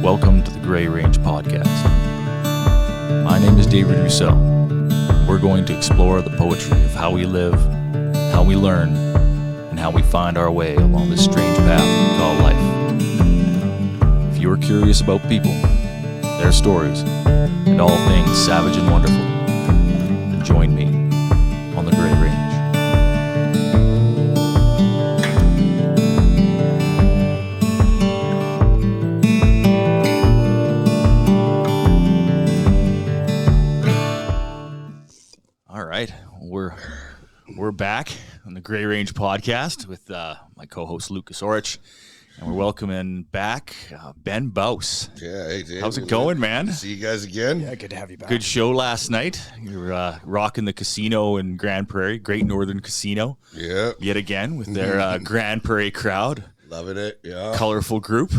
Welcome to the Gray Range Podcast. My name is David Rousseau. We're going to explore the poetry of how we live, how we learn, and how we find our way along this strange path we call life. If you're curious about people, their stories, and all things savage and wonderful, then join me on the Gray Range. All right, we're back on the Gray Range Podcast with my co-host Lucas Orich, and we're welcoming back Ben Bauce. Yeah, hey Dave. How's it going, man? See you guys again. Yeah, good to have you back. Good show last night. You're rocking the casino in Grand Prairie, Great Northern Casino. Yeah. Yet again with their Grand Prairie crowd. Loving it. Yeah. Colorful group.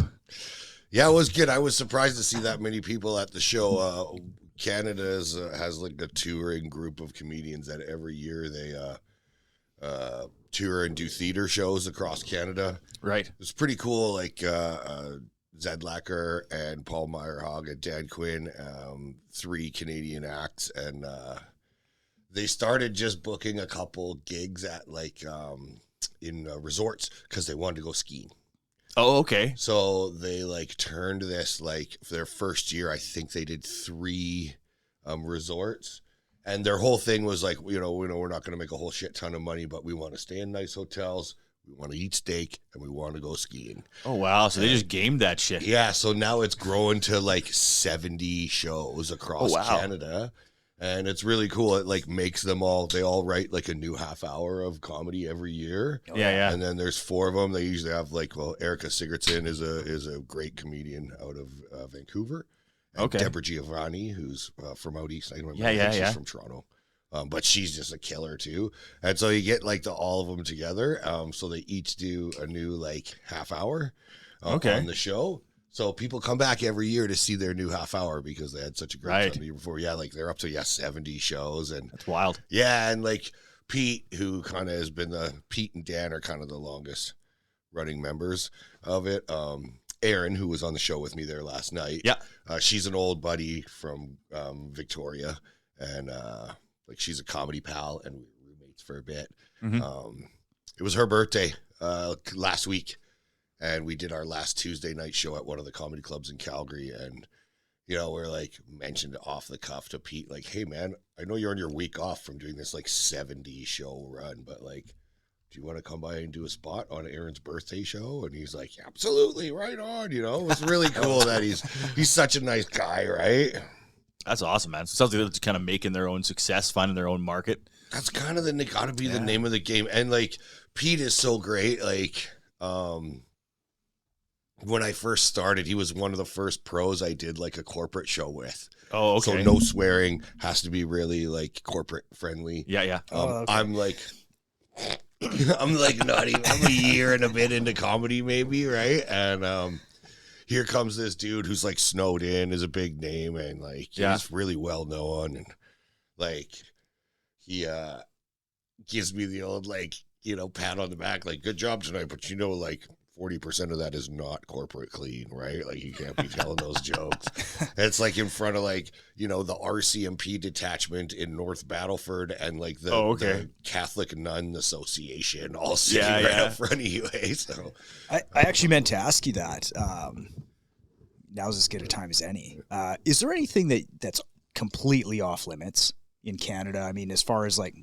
Yeah, it was good. I was surprised to see that many people at the show. Canada has like a touring group of comedians that every year they tour and do theater shows across Canada. Right. It's pretty cool. Like Zed Lacker and Paul Meyerhog and Dan Quinn, 3 Canadian acts, and they started just booking a couple gigs at like in resorts because they wanted to go skiing. Oh, okay. So they like turned this, like for their first year, I think they did 3 resorts, and their whole thing was like, we're not going to make a whole shit ton of money, but we want to stay in nice hotels, we want to eat steak, and we want to go skiing. Oh, wow. So they just gamed that shit. Yeah. So now it's growing to like 70 shows across Canada. And it's really cool. It like makes them they all write like a new half hour of comedy every year. Yeah. And then there's 4 of them. They usually have like, Erica Sigurdsson is a great comedian out of Vancouver. And Okay. Deborah Giovanni, who's from out east. I don't remember. Yeah, I think yeah. She's from Toronto. But she's just a killer too. And so you get like all of them together. So they each do a new like half hour on the show. So people come back every year to see their new half hour because they had such a great time the year before. Yeah, like they're up to 70 shows, and That's wild. yeah, and like Pete, who kind of has been Pete and Dan are kind of the longest running members of it. Aaron, who was on the show with me there last night, she's an old buddy from Victoria, and like she's a comedy pal, and we were roommates for a bit. Mm-hmm. It was her birthday last week. And we did our last Tuesday night show at one of the comedy clubs in Calgary. And, we're like mentioned off the cuff to Pete, like, hey, man, I know you're on your week off from doing this like 70 show run, but like, do you want to come by and do a spot on Aaron's birthday show? And he's like, absolutely, right on. It was really cool that he's such a nice guy, right? That's awesome, man. So it sounds like they're just kind of making their own success, finding their own market. That's kind of the name of the game. And like, Pete is so great. Like, when I first started, he was one of the first pros I did like a corporate show with. Oh, okay. So no swearing, has to be really like corporate friendly. Yeah. Okay. I'm like not even, I'm a year and a bit into comedy maybe, right? And here comes this dude who's like snowed in, is a big name, and like he's really well known, and like he gives me the old like, pat on the back, like good job tonight, but like 40% of that is not corporate clean, right? Like you can't be telling those jokes. It's like in front of like, the RCMP detachment in North Battleford and like the Catholic Nun Association all sitting right up front of you. So I actually meant to ask you that. Now's as good a time as any. Is there anything that's completely off limits in Canada? I mean, as far as like,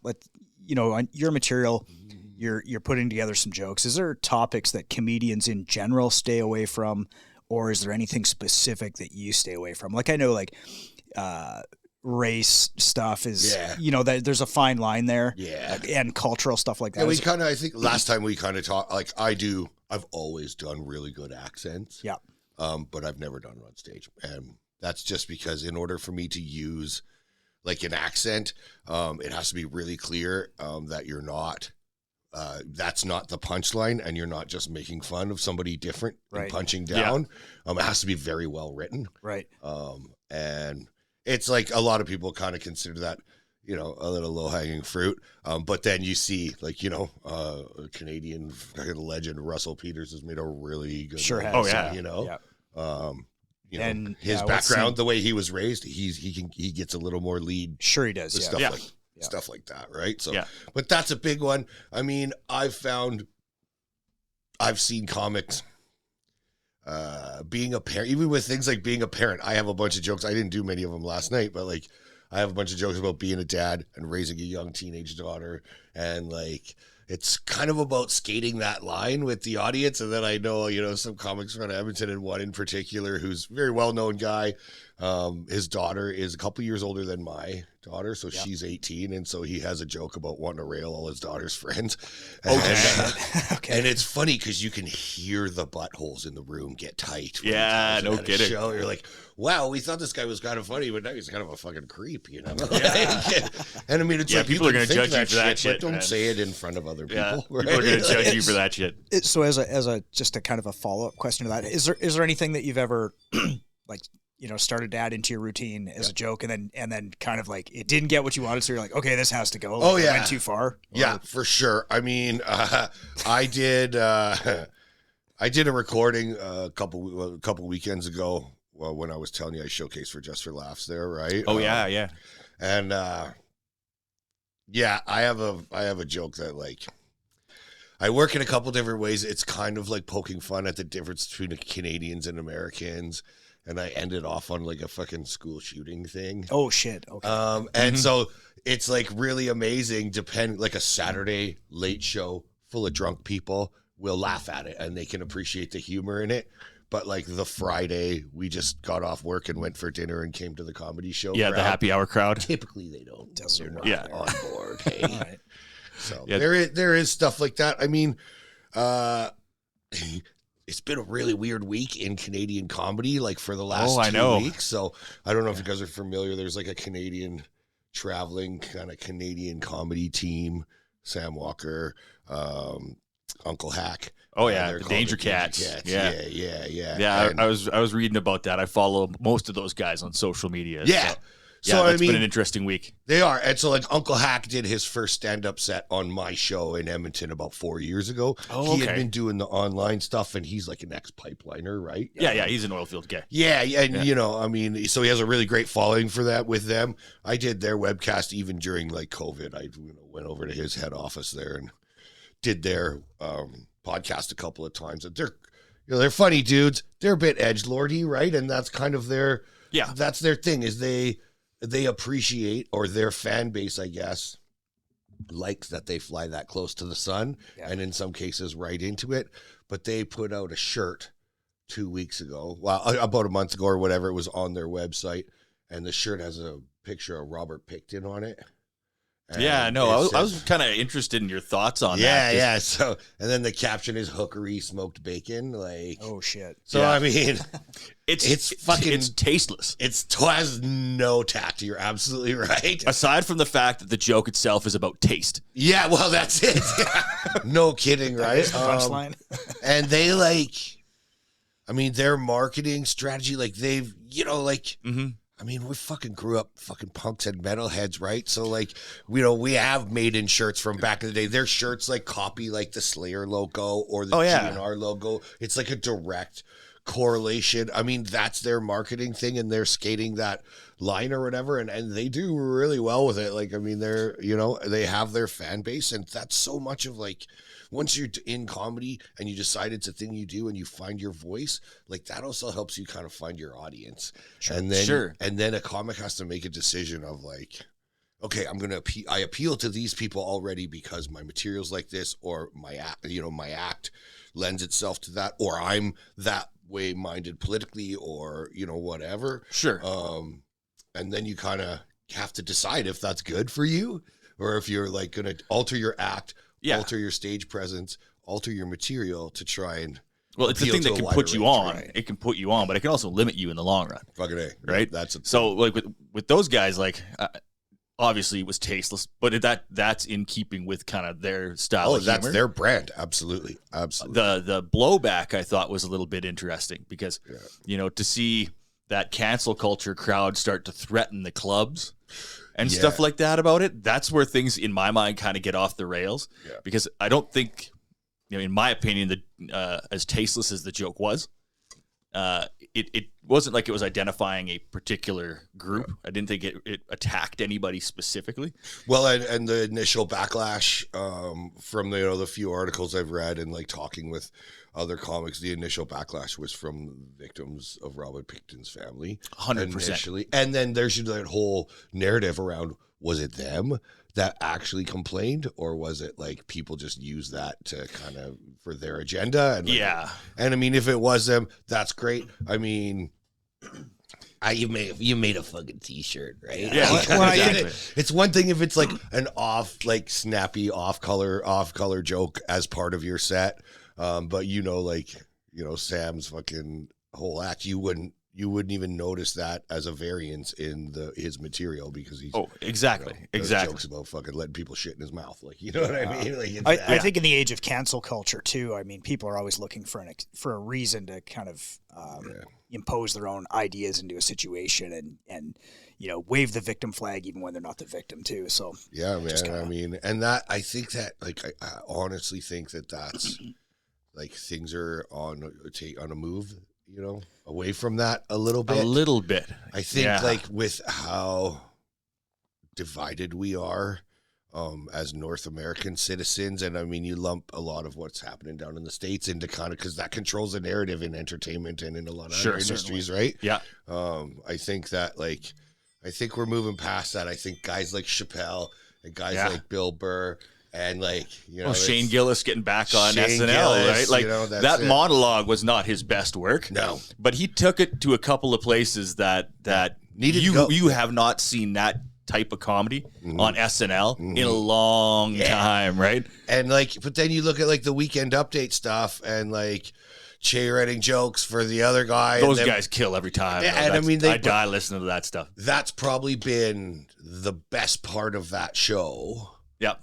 on your material, you're putting together some jokes. Is there topics that comedians in general stay away from, or is there anything specific that you stay away from? Like I know like race stuff is, that there's a fine line there, and cultural stuff like that. Yeah, I think last time we kind of talked, like I've always done really good accents. Yeah. But I've never done it on stage, and that's just because in order for me to use like an accent, it has to be really clear that you're not. That's not the punchline, and you're not just making fun of somebody different and punching down. It has to be very well written. Right. And it's like a lot of people kind of consider that, a little low hanging fruit. But then you see like, a Canadian legend, Russell Peters, has made a really good Sure has. Oh, yeah. you know, And his background, the way he was raised, he gets a little more lead. Sure, he does. Yeah. Stuff like that, right? So, yeah. But that's a big one. I mean, I've seen comics being a parent, even with things like being a parent. I have a bunch of jokes. I didn't do many of them last night, but like I have a bunch of jokes about being a dad and raising a young teenage daughter, and like it's kind of about skating that line with the audience. And then I know, you know, some comics from Edmonton, and one in particular who's a very well-known guy. His daughter is a couple years older than my daughter, so she's 18, and so he has a joke about wanting to rail all his daughter's friends. Okay. And it's funny because you can hear the buttholes in the room get tight. Yeah, no kidding. You're like, wow, we thought this guy was kind of funny, but now he's kind of a fucking creep, you know? And I mean, it's like people are going to judge you for that shit, but don't say it in front of other people. Yeah, right? people are going to judge you for that shit. So as a just a kind of a follow-up question to that, is there anything that you've ever like, you know, started to add into your routine as a joke, and then kind of like it didn't get what you wanted, so you're like, okay, this has to go. Like, it went too far. Yeah, for sure. I mean, I did a recording a couple weekends ago. Well, when I was telling you I showcased for Just for Laughs there, right? Oh yeah. And yeah, I have a joke that like I work in a couple different ways. It's kind of like poking fun at the difference between Canadians and Americans. And I ended off on like a fucking school shooting thing. Oh shit. Okay. And so it's like really amazing. Like a Saturday late show full of drunk people will laugh at it and they can appreciate the humor in it. But like the Friday, we just got off work and went for dinner and came to the comedy show. Yeah, the happy hour crowd. Typically they don't. They're not on board. Hey. All right. So there is stuff like that. I mean, it's been a really weird week in Canadian comedy, like for the last 2 weeks. So I don't know if you guys are familiar. There's like a Canadian traveling kind of Canadian comedy team, Sam Walker, Uncle Hack. Oh yeah, the Danger Cats. Yeah. I was reading about that. I follow most of those guys on social media. Yeah. So it's been an interesting week. They are. And so like Uncle Hack did his first stand-up set on my show in Edmonton about 4 years ago. Oh, He had been doing the online stuff, and he's like an ex-pipeliner, right? Yeah, he's an oil field guy. Yeah, and you know, I mean, so he has a really great following for that with them. I did their webcast even during like COVID. I went over to his head office there and did their podcast a couple of times. And they're funny dudes. They're a bit edgelordy, right? And that's kind of that's their thing, is they appreciate, or their fan base, I guess, likes that they fly that close to the sun, and in some cases right into it. But they put out a shirt 2 weeks ago, about a month ago or whatever. It was on their website, and the shirt has a picture of Robert Picton on it. And I was kind of interested in your thoughts on that. Yeah. So, and then the caption is "Hookery smoked bacon." Like, oh shit. So I mean, it's tasteless. It has no tact. You're absolutely right. Aside from the fact that the joke itself is about taste. Yeah, well, that's it. No kidding, right? Punchline. And they their marketing strategy, like they've, I mean, we fucking grew up fucking punks and metalheads, right? So, like, we have made-in shirts from back in the day. Their shirts, like, copy, like, the Slayer logo or the GNR logo. It's, like, a direct correlation. I mean, that's their marketing thing, and they're skating that line or whatever, and they do really well with it. Like, I mean, they have their fan base, and that's so much of, like, once you're in comedy and you decide it's a thing you do and you find your voice, like that also helps you kind of find your audience. Sure. And then a comic has to make a decision of like, okay, I appeal to these people already because my material's like this, or my act lends itself to that, or I'm that way minded politically, or, whatever. Sure. And then you kind of have to decide if that's good for you, or if you're like going to alter your act, alter your stage presence, alter your material to try and. Well, it's the thing that can put you on. Right? It can put you on, but it can also limit you in the long run. Fucking A. Right? So, like, with those guys, like, obviously it was tasteless, but that's in keeping with kind of their style of humor. That's their brand. Absolutely. The blowback, I thought, was a little bit interesting because, to see that cancel culture crowd start to threaten the clubs and stuff like that about it, that's where things in my mind kind of get off the rails, because I don't think, in my opinion, that as tasteless as the joke was, it wasn't like it was identifying a particular group. I didn't think it attacked anybody specifically. Well, and the initial backlash from the few articles I've read and like talking with other comics, the initial backlash was from victims of Robert Pickton's family. 100%. Initially. And then there's that whole narrative around, was it them that actually complained, or was it like people just use that to kind of for their agenda? And yeah. And I mean, if it was them, that's great. I mean, you made a fucking t-shirt, right? Yeah. Well, exactly. It's one thing if it's like an snappy off color joke as part of your set. But Sam's fucking whole act, you wouldn't even notice that as a variance in his material because he's exactly jokes about fucking letting people shit in his mouth, like, you know what I mean? Like, I think in the age of cancel culture too, I mean, people are always looking for a reason to kind of impose their own ideas into a situation and wave the victim flag even when they're not the victim too. So yeah, man. I mean, and that I think that like I honestly think that that's like things are on a move, away from that a little bit. I think like with how divided we are as North American citizens. And I mean, you lump a lot of what's happening down in the States into kind of, because that controls the narrative in entertainment and in a lot of other industries, right? Yeah. I think that I think we're moving past that. I think guys like Chappelle and guys like Bill Burr and Shane Gillis getting back on Shane SNL, Gillis, right? Like that monologue was not his best work. No, but he took it to a couple of places that you have not seen that type of comedy on SNL in a long time, right? And but then you look at the Weekend Update stuff and Che writing jokes for the other guy. Those guys kill every time. And I mean, I die listening to that stuff. That's probably been the best part of that show. Yeah.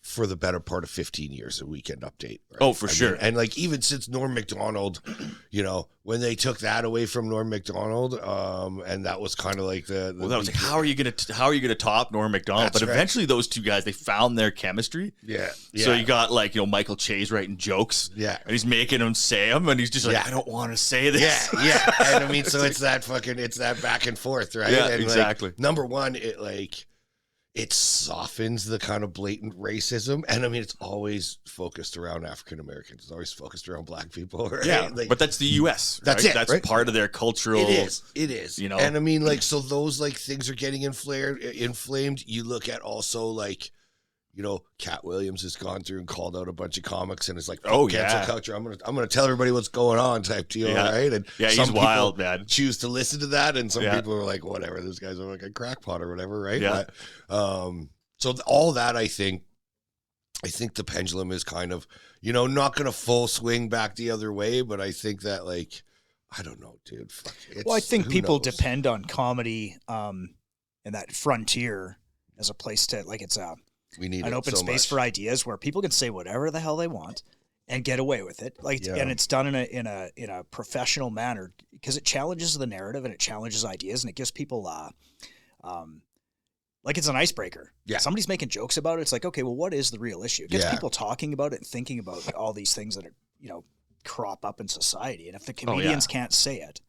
For the better part of 15 years, a Weekend Update. Right? Oh, for sure. And even since Norm Macdonald, when they took that away from Norm Macdonald, and that was kind of like that was like, how are you gonna top Norm Macdonald? But eventually, those two guys, they found their chemistry. Yeah. So you got Michael Che's writing jokes. Yeah. And he's making them say them, and he's just I don't want to say this. Yeah. And I mean, so it's that back and forth, right? Yeah, and exactly. Number one, it softens the kind of blatant racism. And I mean, it's always focused around African Americans. It's always focused around black people, right? Yeah, but that's the U.S. That's right? it. That's right? part of their cultural. It is. And I mean, so those things are getting inflamed. You look at also Cat Williams has gone through and called out a bunch of comics and is like, cancel culture. I'm gonna tell everybody what's going on type deal, right? And he's wild, man. Choose to listen to that, and some people are like, whatever, this guy's like a crackpot or whatever, right? Yeah. But, so all that, I think the pendulum is kind of, not gonna full swing back the other way, but I think that I don't know, dude. Well, I think people depend on comedy and that frontier as a place to it's we need an open space for ideas where people can say whatever the hell they want and get away with it. And it's done in a professional manner because it challenges the narrative and it challenges ideas and it gives people it's an icebreaker. Yeah. Somebody's making jokes about it. It's okay, well, what is the real issue? It gets people talking about it and thinking about all these things that are, crop up in society. And if the comedians can't say it,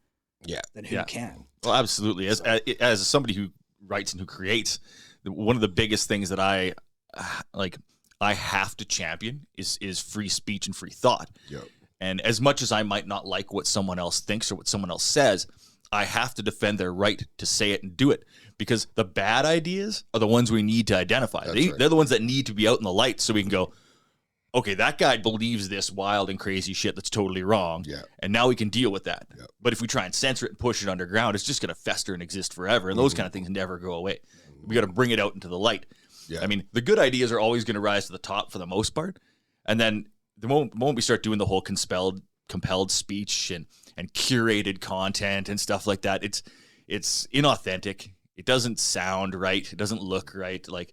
then who can? Well, absolutely. As somebody who writes and who creates, one of the biggest things that I have to champion is free speech and free thought. Yep. And as much as I might not like what someone else thinks or what someone else says, I have to defend their right to say it and do it because the bad ideas are the ones we need to identify. They're the ones that need to be out in the light so we can go, okay, that guy believes this wild and crazy shit that's totally wrong. Yeah. And now we can deal with that. Yeah. But if we try and censor it and push it underground, it's just going to fester and exist forever. And those kind of things never go away. We got to bring it out into the light. Yeah. I mean, the good ideas are always going to rise to the top for the most part. And then the moment we start doing the whole compelled speech and curated content and stuff like that, it's inauthentic. It doesn't sound right. It doesn't look right. Like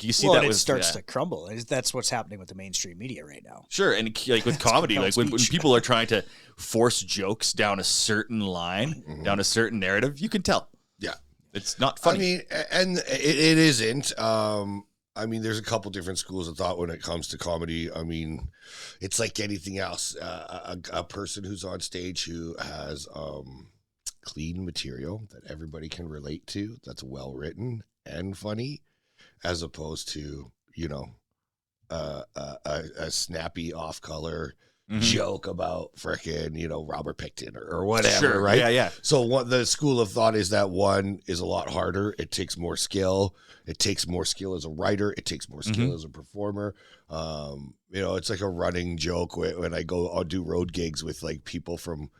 you see that it starts to crumble. That's what's happening with the mainstream media right now. Sure, and with comedy, when people are trying to force jokes down a certain line, down a certain narrative, you can tell. Yeah. It's not funny. I mean, and it isn't. I mean, there's a couple different schools of thought when it comes to comedy. I mean, it's like anything else. A person who's on stage who has clean material that everybody can relate to, that's well written and funny, as opposed to, you know, a snappy off color joke about frickin', you know, Robert Picton or whatever, right? Yeah. So what the school of thought is that one is a lot harder. It takes more skill. It takes more skill as a writer. It takes more skill as a performer. You know, it's like a running joke when I'll do road gigs with like people from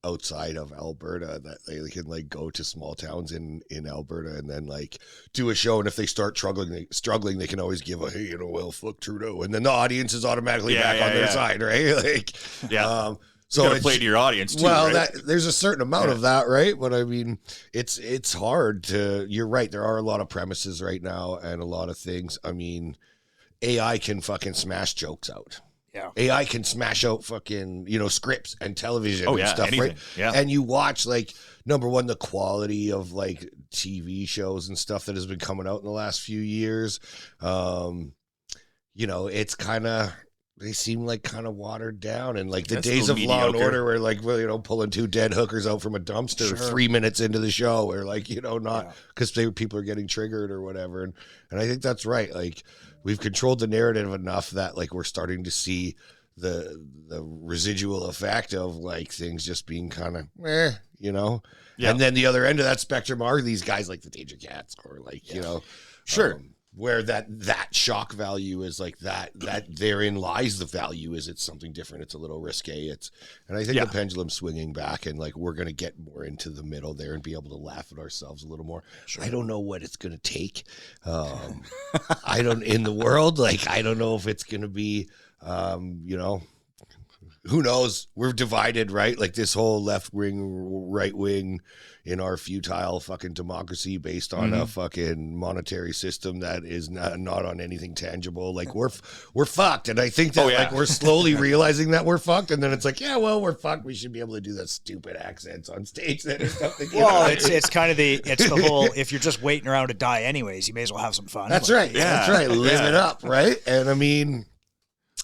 outside of Alberta that they can like go to small towns in Alberta and then like do a show, and if they start struggling they can always give a, hey, you know, well, fuck Trudeau, and then the audience is automatically back on their side, right? Like, so it's play to your audience too, well, right? There's a certain amount of that, right? But I mean, it's hard to. You're right. There are a lot of premises right now and a lot of things. I mean, AI can fucking smash jokes out. Yeah. AI can smash out fucking, you know, scripts and television and stuff, anything. right? Yeah. And you watch, like, number one, the quality of, like, TV shows and stuff that has been coming out in the last few years. You know, it's kind of, they seem like kind of watered down. And, like, the days of Law and Order where, like, well, you know, pulling two dead hookers out from a dumpster 3 minutes into the show, or, like, you know, not because people are getting triggered or whatever. And I think that's right. Like, we've controlled the narrative enough that like we're starting to see the residual effect of like things just being kind of you know. And then the other end of that spectrum are these guys like the Danger Cats or like you know, where that shock value is like that therein lies the value is it's something different, it's a little risque, and I think the pendulum's swinging back, and like we're gonna get more into the middle there and be able to laugh at ourselves a little more. I don't know what it's gonna take. I don't in the world, like I don't know if it's gonna be you know, who knows? We're divided, right? Like this whole left wing, right wing in our futile fucking democracy based on a fucking monetary system that is not on anything tangible. Like we're fucked. And I think that like we're slowly realizing that we're fucked. And then it's like, yeah, well, we're fucked. We should be able to do that stupid accents on stage then or something. Well, it's kind of the whole, if you're just waiting around to die anyways, you may as well have some fun. That's right. Yeah. That's right. Live it up. Right. And I mean,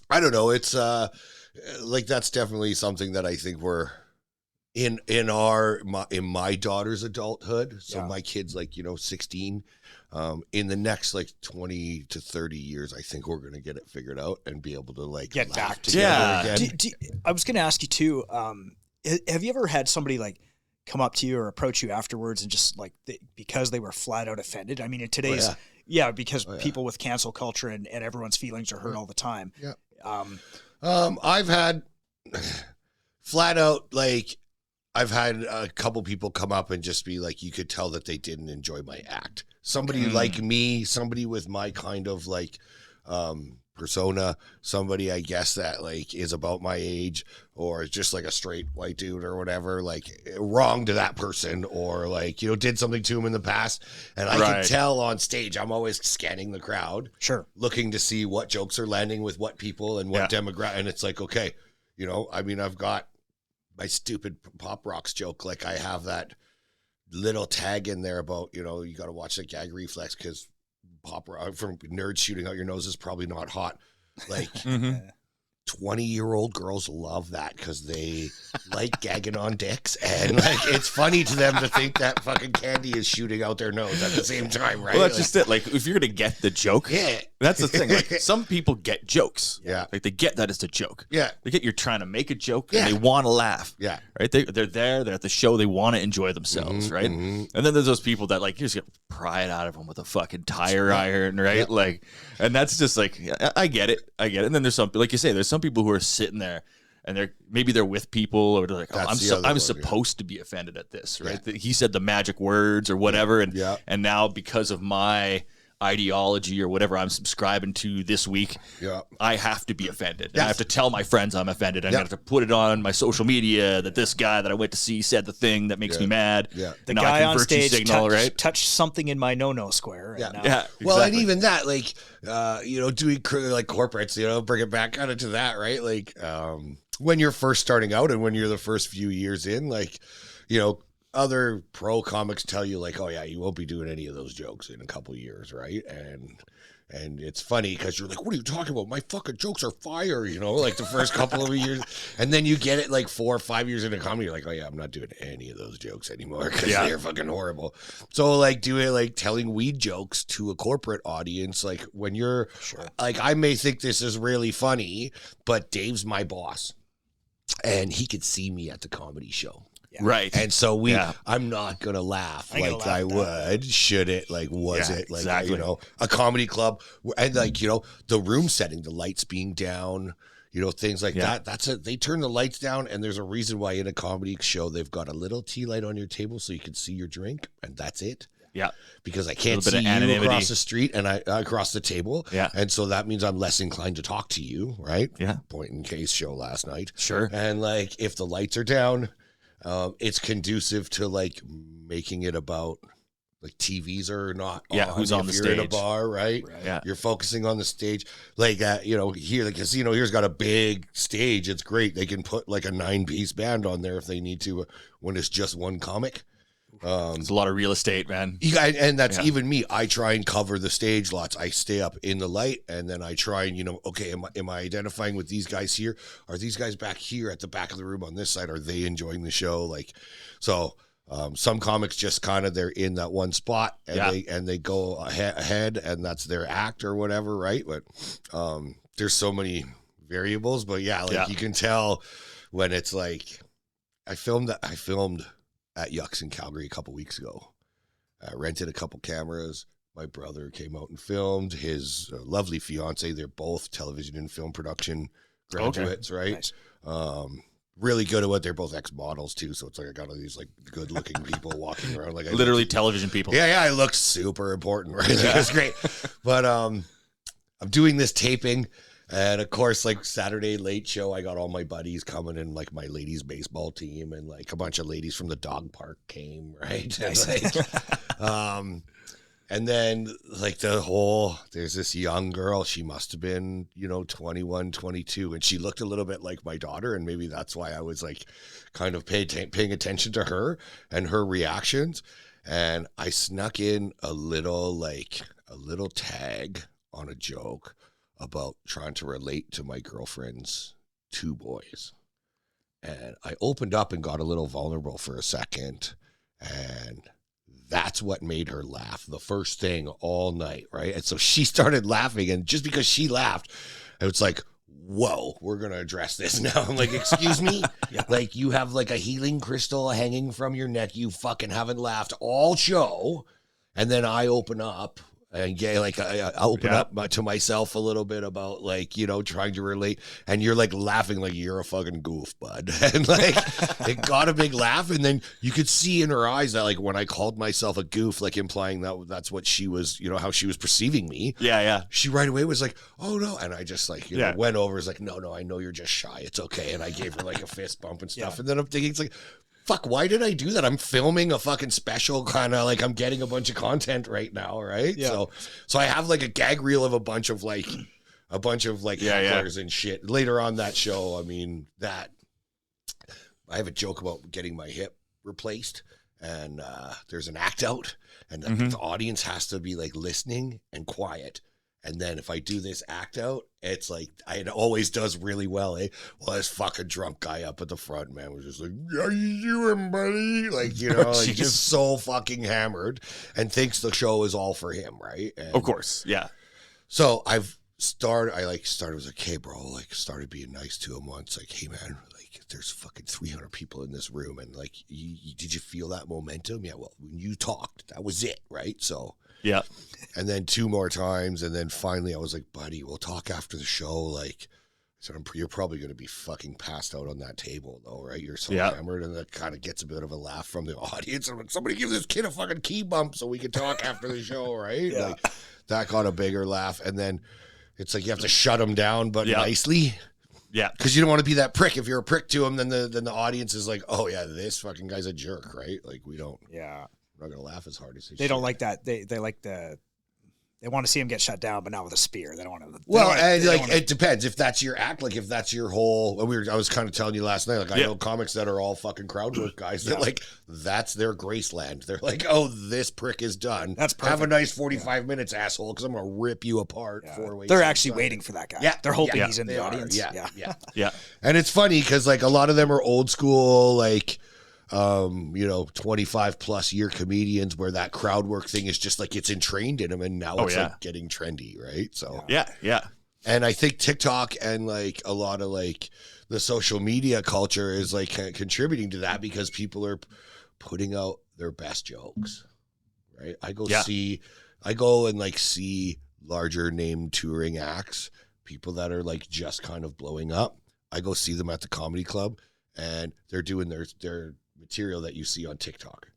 I don't know. It's like that's definitely something that I think we're in my daughter's adulthood. So my kid's like, you know, 16. In the next like 20 to 30 years, I think we're going to get it figured out and be able to like get back together again. I was going to ask you too. Have you ever had somebody like come up to you or approach you afterwards and just like because they were flat out offended? I mean, in today's because people with cancel culture and everyone's feelings are hurt all the time. Yeah. I've had flat out, like, I've had a couple people come up and just be like, you could tell that they didn't enjoy my act. Somebody like me, somebody with my kind of like persona, somebody I guess that like is about my age or just like a straight white dude or whatever, like wronged that person or like, you know, did something to him in the past. And I can tell on stage, I'm always scanning the crowd, looking to see what jokes are landing with what people and what demographic. And it's like, okay, you know, I mean, I've got my stupid Pop Rocks joke. Like I have that little tag in there about, you know, you got to watch the gag reflex because Pop Rock from nerds shooting out your nose is probably not hot. Like 20-year-old girls love that because they like gagging on dicks, and like it's funny to them to think that fucking candy is shooting out their nose at the same time, right? Well, that's just it. Like if you're gonna get the joke, that's the thing. Like some people get jokes, like they get that it's a joke, they get you're trying to make a joke and they want to laugh, right? They're there, they're at the show, they want to enjoy themselves, right? And then there's those people that like you just get pry it out of them with a fucking tire iron, right? Like, and that's just like I get it. And then there's some, like you say, there's some people who are sitting there and maybe they're with people or they're like, oh, I'm supposed to be offended at this, right? He said the magic words or whatever, and now because of my ideology or whatever I'm subscribing to this week, I have to be offended. And I have to tell my friends I'm offended. I'm gonna have to put it on my social media that this guy that I went to see said the thing that makes me mad. The guy on stage touched something in my no square. Well, and even that, like, you know, doing like corporates, you know, bring it back kind of to that, right? Like, when you're first starting out and when you're the first few years in, like, you know, other pro comics tell you like, oh yeah, you won't be doing any of those jokes in a couple of years, right? And And it's funny because you're like, what are you talking about? My fucking jokes are fire, you know, like the first couple of years. And then you get it like 4 or 5 years into comedy. You're like, oh, yeah, I'm not doing any of those jokes anymore because they're fucking horrible. So, like, doing like telling weed jokes to a corporate audience, like when you're like, I may think this is really funny, but Dave's my boss and he could see me at the comedy show. Yeah. Right. And so I'm not going to laugh like I would, should it, like, was it, like, exactly. you know, a comedy club and like, you know, the room setting, the lights being down, you know, things like that. They turn the lights down and there's a reason why in a comedy show, they've got a little tea light on your table so you can see your drink and that's it. Yeah. Because I can't see you across the street and across the table. Yeah. And so that means I'm less inclined to talk to you. Right. Yeah. Point in case show last night. Sure. And like, if the lights are down, it's conducive to like making it about like TVs are not who's on the stage. You're in a bar, right? Yeah, you're focusing on the stage. Like you know, here the casino here's got a big stage. It's great. They can put like a 9-piece band on there if they need to when it's just one comic. It's a lot of real estate, man. And that's even me. I try and cover the stage lots. I stay up in the light, and then I try and, you know, okay, am I identifying with these guys here? Are these guys back here at the back of the room on this side? Are they enjoying the show? Like, so some comics just kind of they're in that one spot, and they go ahead, and that's their act or whatever, right? But there's so many variables, but you can tell when it's like I filmed at Yucks in Calgary a couple weeks ago. I rented a couple cameras. My brother came out and filmed. His lovely fiance. They're both television and film production graduates, right? Nice. Really good at what they're both ex-models too. So it's like I got all these like good-looking people walking around, like literally television people. Yeah. I look super important, right? Like, it's great. But I'm doing this taping. And of course, like Saturday late show, I got all my buddies coming in, like my ladies baseball team, and like a bunch of ladies from the dog park came, right? Nice. And then like there's this young girl, she must have been, you know, 21, 22, and she looked a little bit like my daughter, and maybe that's why I was like kind of paying attention to her and her reactions. And I snuck in a little tag on a joke about trying to relate to my girlfriend's 2 boys. And I opened up and got a little vulnerable for a second. And that's what made her laugh. The first thing all night, right? And so she started laughing. And just because she laughed, it was like, whoa, we're going to address this now. I'm like, excuse me? Like, you have like a healing crystal hanging from your neck. You fucking haven't laughed all show. And then I open up. And I open up to myself a little bit about like, you know, trying to relate, and you're like laughing like you're a fucking goof, bud. And like it got a big laugh, and then you could see in her eyes that like when I called myself a goof, like implying that that's what she was, you know, how she was perceiving me. Yeah. She right away was like, oh no, and I just like, you know, went over, was like, no, I know you're just shy, it's okay, and I gave her like a fist bump and stuff, and then I'm thinking it's like, fuck, why did I do that? I'm filming a fucking special, kind of like I'm getting a bunch of content right now, right? Yeah. So I have like a gag reel of a bunch of hecklers and shit. Later on that show, I mean, that I have a joke about getting my hip replaced, and there's an act out, and the audience has to be like listening and quiet. And then if I do this act out, it's like, it always does really well, eh? Well, this fucking drunk guy up at the front, man, was just like, how you doing, buddy? Like, you know, like just so fucking hammered and thinks the show is all for him, right? And of course, yeah. So I started, was like, hey, bro, like, started being nice to him once. Like, hey, man, like, there's fucking 300 people in this room. And like, did you feel that momentum? Yeah, well, when you talked, that was it, right? So... yeah. And then 2 more times. And then finally I was like, buddy, we'll talk after the show. Like, so you're probably going to be fucking passed out on that table though, right? You're so hammered. And that kind of gets a bit of a laugh from the audience. I'm like, somebody give this kid a fucking key bump so we can talk after the show, right? Like, that got a bigger laugh. And then it's like you have to shut him down, but nicely. Yeah. Because you don't want to be that prick. If you're a prick to him, then the audience is like, oh yeah, this fucking guy's a jerk, right? Like we don't. Yeah. Not gonna laugh as hard as they don't like that. They like the They want to see him get shut down, but not with a spear. They don't want to. Well, and like it depends if that's your act. Like if that's your whole. I was kind of telling you last night. Like I know comics that are all fucking crowd work guys. That like that's their Graceland. They're like, oh, this prick is done. That's perfect. Have a nice 45 minutes, asshole, because I'm gonna rip you apart 4 ways. They're actually waiting for that guy. Yeah, they're hoping he's in the audience. Yeah. And it's funny because like a lot of them are old school, like. 25 plus year comedians where that crowd work thing is just like it's entrained in them, and now it's like getting trendy, right? So yeah. And I think TikTok and like a lot of like the social media culture is like contributing to that because people are putting out their best jokes, right? I go and like see larger name touring acts, people that are like just kind of blowing up. I go see them at the comedy club, and they're doing their material that you see on TikTok.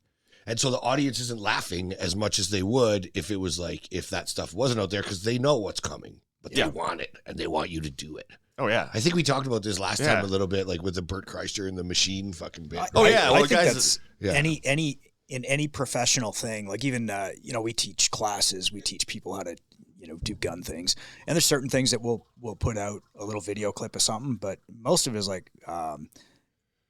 And so the audience isn't laughing as much as they would if it was like, if that stuff wasn't out there, because they know what's coming, but they want it and they want you to do it. Oh, yeah. I think we talked about this last time a little bit, like with the Bert Kreischer and the machine fucking bit. I think that's any professional thing, like even, we teach classes, we teach people how to, do gun things. And there's certain things that we'll put out a little video clip of something, but most of it is like,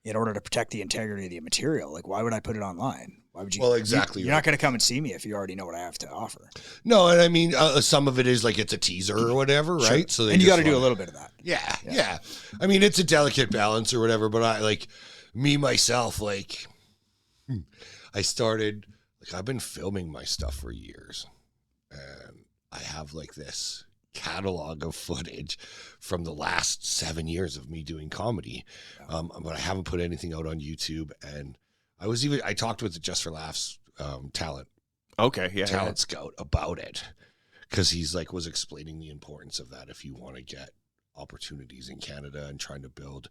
in order to protect the integrity of the material, like why would I put it online? Why would you? Well, exactly. You're not going to come and see me if you already know what I have to offer. No, and I mean, some of it is like it's a teaser or whatever, right? So you got to do a little bit of that. Yeah. I mean, it's a delicate balance or whatever, but I like me myself, like I started, like I've been filming my stuff for years, and I have like this catalog of footage from the last 7 years of me doing comedy, but I haven't put anything out on YouTube. And I talked with the Just for Laughs talent scout about it, because he's like was explaining the importance of that if you want to get opportunities in Canada and trying to build.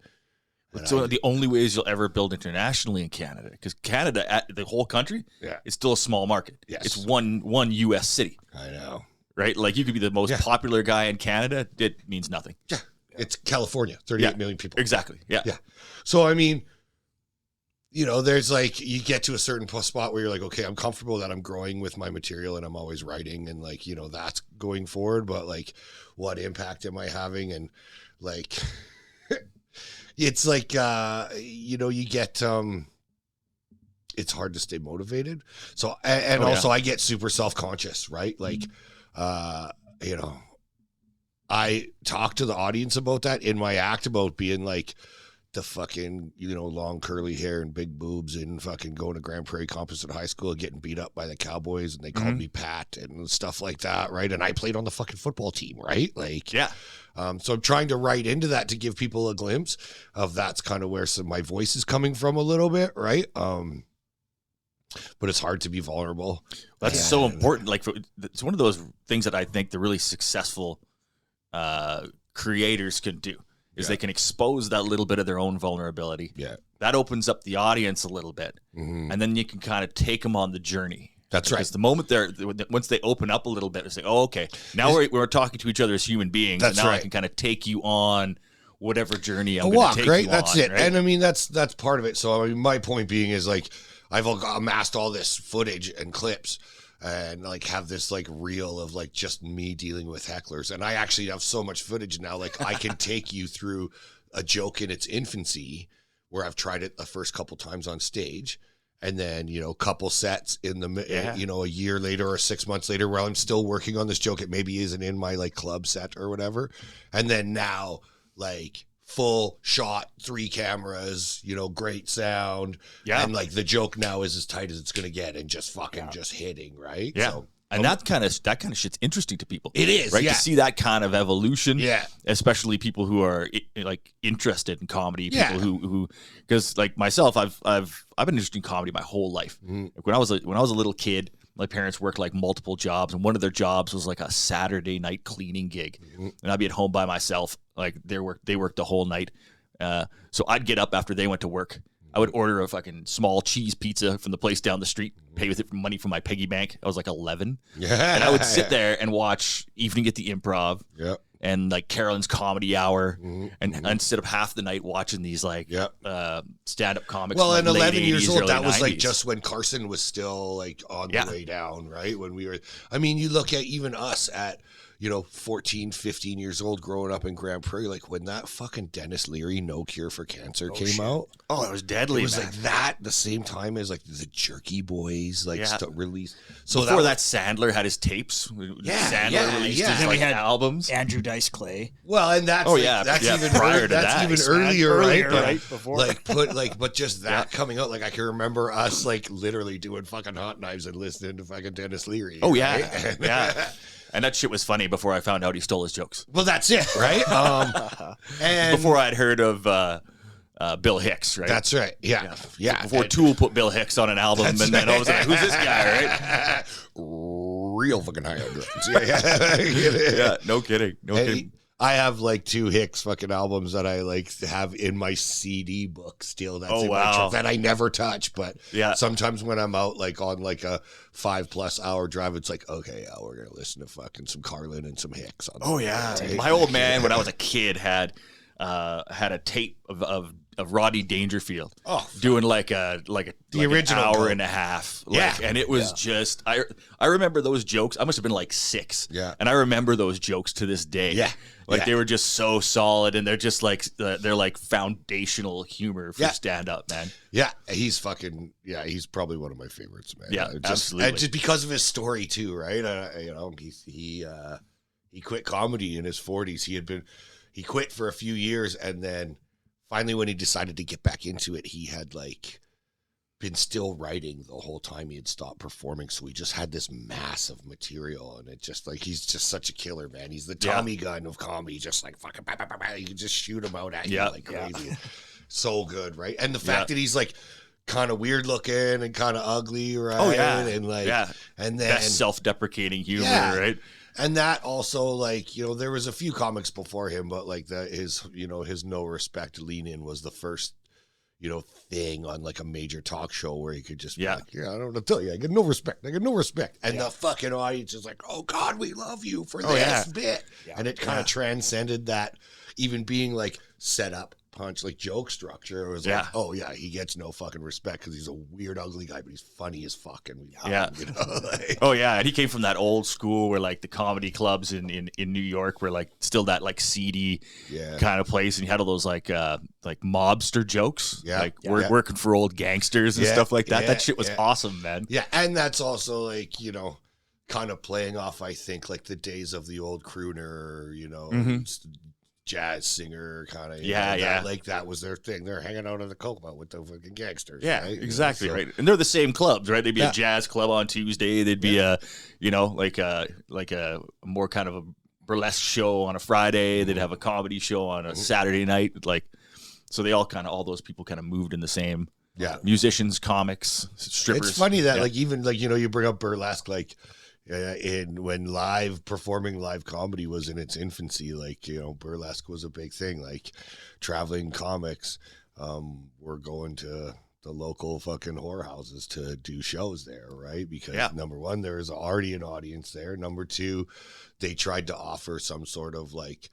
It's one of the only ways you'll ever build internationally in Canada, because Canada, the whole country, is still a small market. Yes. It's one U.S. city. I know. Right? Like you could be the most popular guy in Canada. It means nothing. Yeah. It's California, 38 million people. Exactly. Yeah. So, I mean, there's like, you get to a certain spot where you're like, okay, I'm comfortable that I'm growing with my material and I'm always writing and like, that's going forward. But like, what impact am I having? And like, it's like, you get, it's hard to stay motivated. So, and also I get super self-conscious, right? Like, I talk to the audience about that in my act, about being like the fucking, long curly hair and big boobs and fucking going to Grand Prairie Composite High School and getting beat up by the Cowboys, and they called me Pat and stuff like that, right? And I played on the fucking football team, right? Like, so I'm trying to write into that to give people a glimpse of that's kind of where my voice is coming from a little bit, right? But it's hard to be vulnerable. That's so important. Like, it's one of those things that I think the really successful creators can do, is they can expose that little bit of their own vulnerability. Yeah. That opens up the audience a little bit. Mm-hmm. And then you can kind of take them on the journey. That's right. Because the moment once they open up a little bit, it's like, oh, okay, now we're talking to each other as human beings. That's and now right. I can kind of take you on whatever journey I'm going to take you That's on. it. Right? And I mean, that's part of it. So I mean, my point being is like, I've amassed all this footage and clips and like have this like reel of like just me dealing with hecklers. And I actually have so much footage now, like I can take you through a joke in its infancy where I've tried it the first couple times on stage. And then, couple sets in the, a year later or 6 months later where I'm still working on this joke. It maybe isn't in my like club set or whatever. And then now like full shot, 3 cameras, great sound. Yeah. And like the joke now is as tight as it's going to get and just fucking just hitting. Right. Yeah. So, and that kind of shit's interesting to people. It is, right? To see that kind of evolution, yeah. Especially people who are like interested in comedy, people who, because like myself, I've been interested in comedy my whole life. Mm-hmm. Like when I was a little kid, my parents worked like multiple jobs, and one of their jobs was like a Saturday night cleaning gig, and I'd be at home by myself. Like they worked the whole night, so I'd get up after they went to work. I would order a fucking small cheese pizza from the place down the street, pay with it money from my piggy bank. I was like 11. Yeah. And I would sit there and watch Evening at the Improv and like Carolyn's Comedy Hour, Mm-hmm. and instead of half the night watching these like stand-up comics. Well, from and like 11 late years 80s, old, early that was 90s. like just when Carson was still like on the way down, right? When we were, I mean, you look at even us at, 14, 15 years old growing up in Grand Prairie, like when that fucking Dennis Leary No Cure for Cancer came out. Oh, it was deadly. It was man. like that the same time as like the Jerky Boys released. So before that Sandler had his tapes. Sandler released his Then we like had albums. Andrew Dice Clay. Well, and that's that's even prior to that's that. even earlier, right? But, right before. But just that coming out, like I can remember us like literally doing fucking Hot Knives and listening to fucking Dennis Leary. Oh yeah, right? yeah. And that shit was funny before I found out he stole his jokes. Well, that's it, right? And before I'd heard of Bill Hicks, right? That's right. Yeah. Before Tool put Bill Hicks on an album, and then I was like, "Who's this guy?" Right? Real fucking high on drugs. Yeah. No kidding. No kidding. I have like 2 Hicks fucking albums that I like have in my CD book still. That's in my truck that I never touch. But sometimes when I'm out like on like a 5+ hour drive, it's like, okay, we're gonna listen to fucking some Carlin and some Hicks. On My old man when I was a kid had a tape of Rodney Dangerfield doing like the original an hour and a half. And it was just I remember those jokes. I must have been like 6. Yeah. And I remember those jokes to this day. Yeah. They were just so solid, and they're just like they're like foundational humor for stand up, man. Yeah, he's probably one of my favorites, man. Yeah, absolutely. And just because of his story too, right? He quit comedy in his 40s. He quit for a few years, and then finally when he decided to get back into it, he had like been still writing the whole time he had stopped performing. So he just had this mass of material, and it just like, he's just such a killer, man. He's the Tommy gun of comedy, just like fucking, you can just shoot him out at you like crazy. So good, right? And the fact that he's like kind of weird looking and kind of ugly, right? Oh yeah. And like, and then that self-deprecating humor, right? And that also, like, there was a few comics before him, but like his No Respect Lean In was the first, thing on like a major talk show where he could just be like, I don't know what to tell you. I get no respect. And the fucking audience is like, oh God, we love you for this bit. Yeah. And it kind of transcended that even being like set up punch, like joke structure. It was like, oh yeah, he gets no fucking respect because he's a weird, ugly guy, but he's funny as fuck. And oh yeah, and he came from that old school where like the comedy clubs in New York were like still that like seedy kind of place, and you had all those like mobster jokes, working for old gangsters and stuff like that. That shit was awesome, man. Yeah, and that's also like kind of playing off, I think, like the days of the old crooner, jazz singer kind of like that was their thing. They're hanging out in the Coma with the fucking gangsters, right? Exactly, right. And they're the same clubs, right? They'd be a jazz club on Tuesday, they'd be a like a more kind of a burlesque show on a Friday, they'd have a comedy show on a Saturday night, like, so they all those people kind of moved in the same musicians, comics, strippers. It's funny that like even like you bring up burlesque, like when performing live comedy was in its infancy, like burlesque was a big thing. Like traveling comics were going to the local fucking whorehouses to do shows there, right? Because number one, there was already an audience there. Number two, they tried to offer some sort of like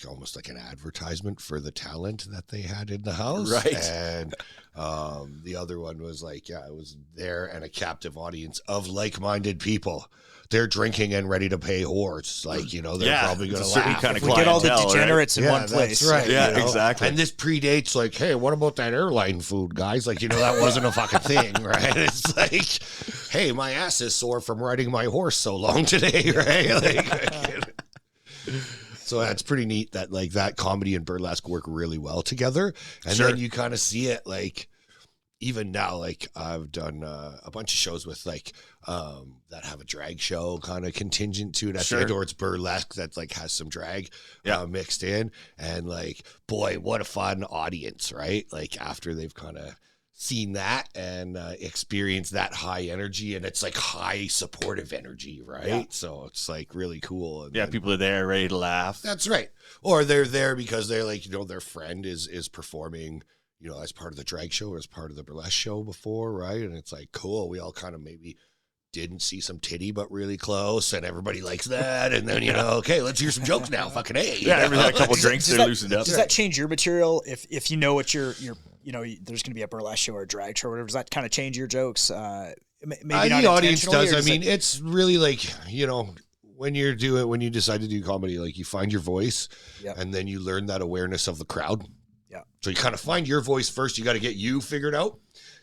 almost like an advertisement for the talent that they had in the house, right? And the other one was like, it was there and a captive audience of like-minded people. They're drinking and ready to pay whores, like they're probably going to laugh. Kind of we get all the degenerates in one place, that's right? Yeah, exactly. And this predates like, hey, what about that airline food, guys? Like that wasn't a fucking thing, right? It's like, hey, my ass is sore from riding my horse so long today, right? So that's pretty neat that like that comedy and burlesque work really well together. And then you kind of see it like even now, like I've done a bunch of shows with like that have a drag show kind of contingent to it at the end, or it's burlesque that like has some drag mixed in. And like, boy, what a fun audience, right? Like after they've kind of seen that and experienced that high energy, and it's like high supportive energy, right? So it's like really cool. And then people are there ready to laugh. That's right. Or they're there because they're like, their friend is performing, as part of the drag show or as part of the burlesque show before, right? And it's like, cool. We all kind of maybe didn't see some titty but really close, and everybody likes that, and then okay, let's hear some jokes now. Fucking hey, every a couple drinks, they're loosened up. Does that change your material if you know what you're there's going to be a burlesque show or a drag show or whatever? Does that kind of change your jokes? Maybe not the audience does. I mean, it... it's really like when you decide to do comedy, like you find your voice, and then you learn that awareness of the crowd. Yeah. So you kind of find your voice first. You got to get you figured out.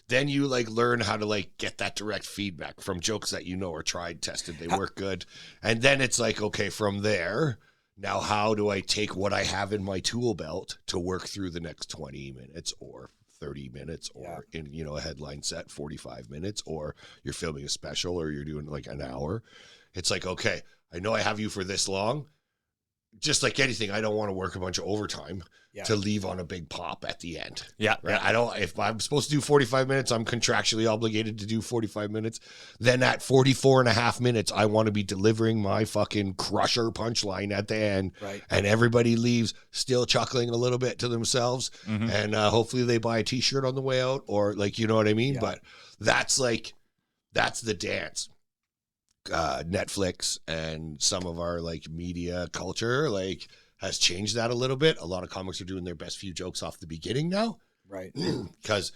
Then you like learn how to like get that direct feedback from jokes that are tried, tested, they work good. And then it's like, okay, from there, now how do I take what I have in my tool belt to work through the next 20 minutes or 30 minutes or in a headline set 45 minutes, or you're filming a special or you're doing like an hour. It's like, okay, I know I have you for this long. Just like anything, I don't want to work a bunch of overtime to leave on a big pop at the end. Yeah. Right. I don't, if I'm supposed to do 45 minutes, I'm contractually obligated to do 45 minutes. Then at 44 and a half minutes, I want to be delivering my fucking crusher punchline at the end. Right. And everybody leaves still chuckling a little bit to themselves. Mm-hmm. And hopefully they buy a t-shirt on the way out, or like, you know what I mean? Yeah. But that's the dance. Netflix and some of our like media culture like has changed that a little bit. A lot of comics are doing their best few jokes off the beginning now, right? Because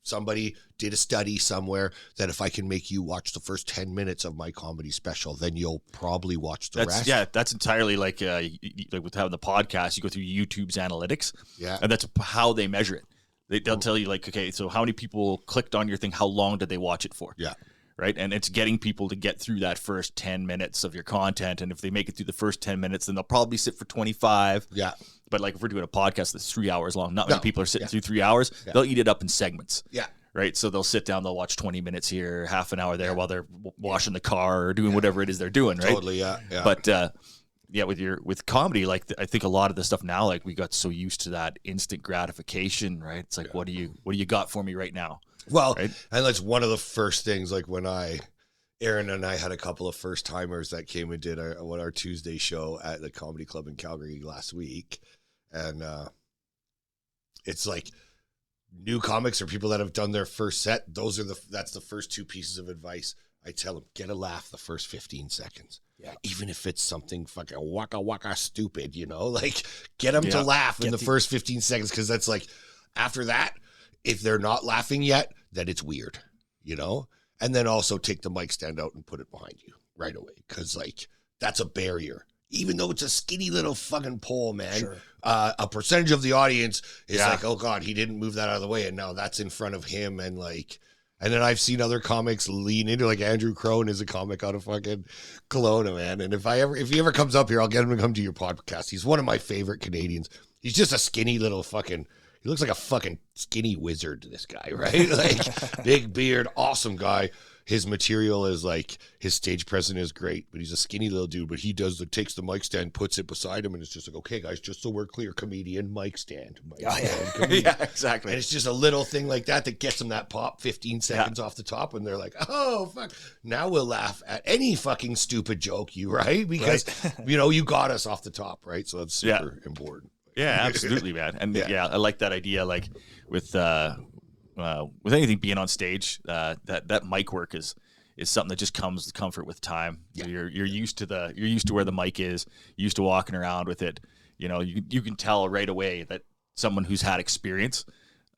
somebody did a study somewhere that if I can make you watch the first 10 minutes of my comedy special, then you'll probably watch the rest. Yeah, that's entirely like with having the podcast, you go through YouTube's analytics, and that's how they measure it. They'll tell you like, okay, so how many people clicked on your thing? How long did they watch it for? Yeah. Right. And it's getting people to get through that first 10 minutes of your content. And if they make it through the first 10 minutes, then they'll probably sit for 25. Yeah. But like if we're doing a podcast that's 3 hours long, not many people are sitting through 3 hours. Yeah. They'll eat it up in segments. Yeah. Right. So they'll sit down, they'll watch 20 minutes here, half an hour there while they're washing the car or doing whatever it is they're doing. Right. Totally. Yeah. Yeah. But with comedy, like I think a lot of the stuff now, like we got so used to that instant gratification. Right. It's like, what do you got for me right now? Well, right? And that's one of the first things, like when Aaron and I had a couple of first timers that came and did our Tuesday show at the Comedy Club in Calgary last week. And it's like new comics or people that have done their first set. That's the first two pieces of advice. I tell them, get a laugh the first 15 seconds. Yeah. Even if it's something fucking waka waka stupid, like get them to laugh in the first 15 seconds. Cause that's like, after that, if they're not laughing yet, then it's weird, And then also take the mic stand out and put it behind you right away. Because, like, that's a barrier. Even though it's a skinny little fucking pole, man. Sure. A percentage of the audience is like, oh, God, he didn't move that out of the way. And now that's in front of him. And, like, and then I've seen other comics lean into, like, Andrew Crone is a comic out of fucking Kelowna, man. And if he ever comes up here, I'll get him to come to your podcast. He's one of my favorite Canadians. He's just a skinny little fucking... He looks like a fucking skinny wizard, this guy, right? Like, big beard, awesome guy. His material is like, his stage presence is great, but he's a skinny little dude. But he takes the mic stand, puts it beside him, and it's just like, okay, guys, just so we're clear, comedian, mic stand. Comedian. Yeah, exactly. And it's just a little thing like that gets them that pop 15 seconds off the top, and they're like, oh, fuck. Now we'll laugh at any fucking stupid joke, right? Because, you got us off the top, right? So that's super important. Yeah, absolutely, man. And I like that idea. Like with anything being on stage, that mic work is something that just comes with comfort with time. Yeah. You're used to where the mic is, you're used to walking around with it. You can tell right away that someone who's had experience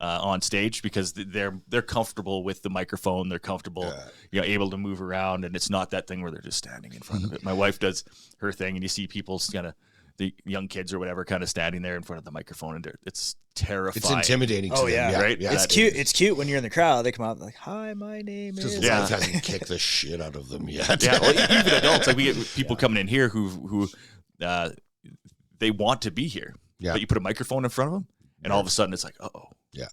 on stage, because they're comfortable with the microphone. They're comfortable, able to move around, and it's not that thing where they're just standing in front of it. My wife does her thing, and you see people kind of, the young kids or whatever kind of standing there in front of the microphone, and it's terrifying. It's intimidating to them. Yeah. Right? Yeah. It's cute. It's cute when you're in the crowd. They come out like, hi, my name is... Life hasn't kicked the shit out of them yet. Yeah, well, even adults. Like we get people coming in here who they want to be here, but you put a microphone in front of them, and all of a sudden it's like, uh-oh. Yeah.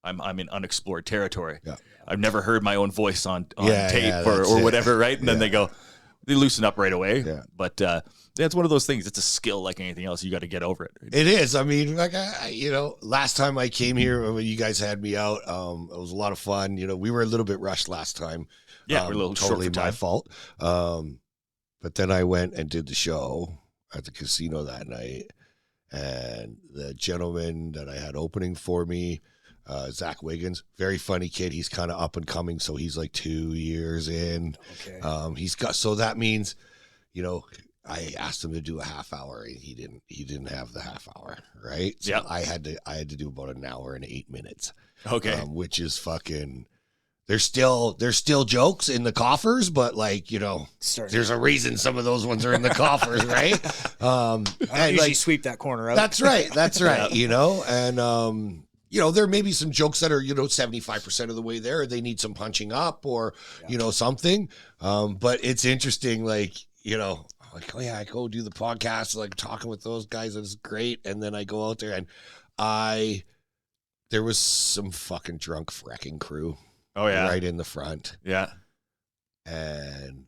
I'm in unexplored territory. Yeah. I've never heard my own voice on tape or whatever, right? And then they loosen up right away. Yeah. But it's one of those things. It's a skill like anything else. You got to get over it. Right? It is. I mean, like, last time I came here, when you guys had me out, it was a lot of fun. We were a little bit rushed last time. Yeah, we're a little totally short for my time. fault. But then I went and did the show at the casino that night. And the gentleman that I had opening for me, Zach Wiggins, very funny kid. He's kind of up and coming, so he's like 2 years in. Okay. He's got, so that means, you know, I asked him to do a half hour. He didn't have the half hour, right? So yep. I had to do about an hour and 8 minutes. Okay. Which is fucking. There's still jokes in the coffers, but like, you know, there's a reason some of those ones are in the coffers, right? I usually like, sweep that corner out. That's right. You know, and you know, there may be some jokes that are, you know, 75% of the way there. They need some punching up or, you know, something. But it's interesting, like, you know, like, oh yeah, I go do the podcast, like talking with those guys. It's great. And then I go out there and there was some fucking drunk fracking crew. Oh yeah. Right in the front. Yeah. And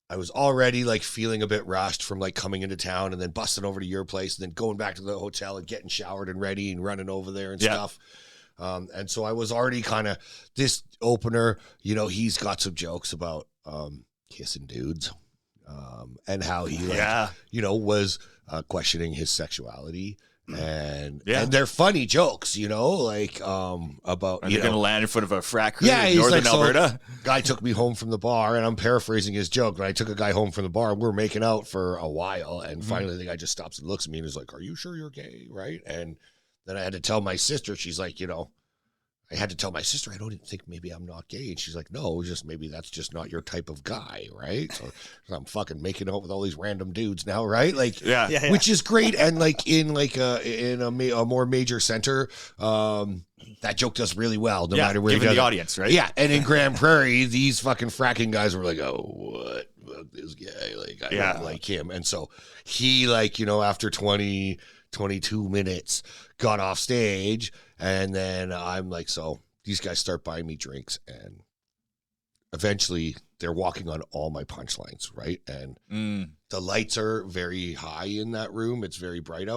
I was already like feeling a bit rushed from like coming into town and then busting over to your place and then going back to the hotel and getting showered and ready and running over there and stuff. And so I was already kind of, this opener, you know, he's got some jokes about kissing dudes and how he like, you know, was questioning his sexuality. And they're funny jokes, you know, like about you're gonna land in front of a frack crew in northern like, Alberta. So, guy took me home from the bar, and I'm paraphrasing his joke, but I took a guy home from the bar and we're making out for a while, and finally the guy just stops and looks at me and is like, "Are you sure you're gay?" Right? And then I had to tell my sister, she's like, you know, I had to tell my sister, I don't even think maybe I'm not gay. And she's like, no, just maybe that's just not your type of guy, right? So I'm fucking making out with all these random dudes now, right? Like, which is great. And like in a more major center, that joke does really well, no matter where given the audience, right? Yeah, and in Grand Prairie, these fucking fracking guys were like, oh, what? Fuck this guy. Like, I don't like him. And so he, like, you know, after 22 minutes, got off stage, and then I'm like, so these guys start buying me drinks, and eventually they're walking on all my punchlines, right? And the lights are very high in that room. It's very bright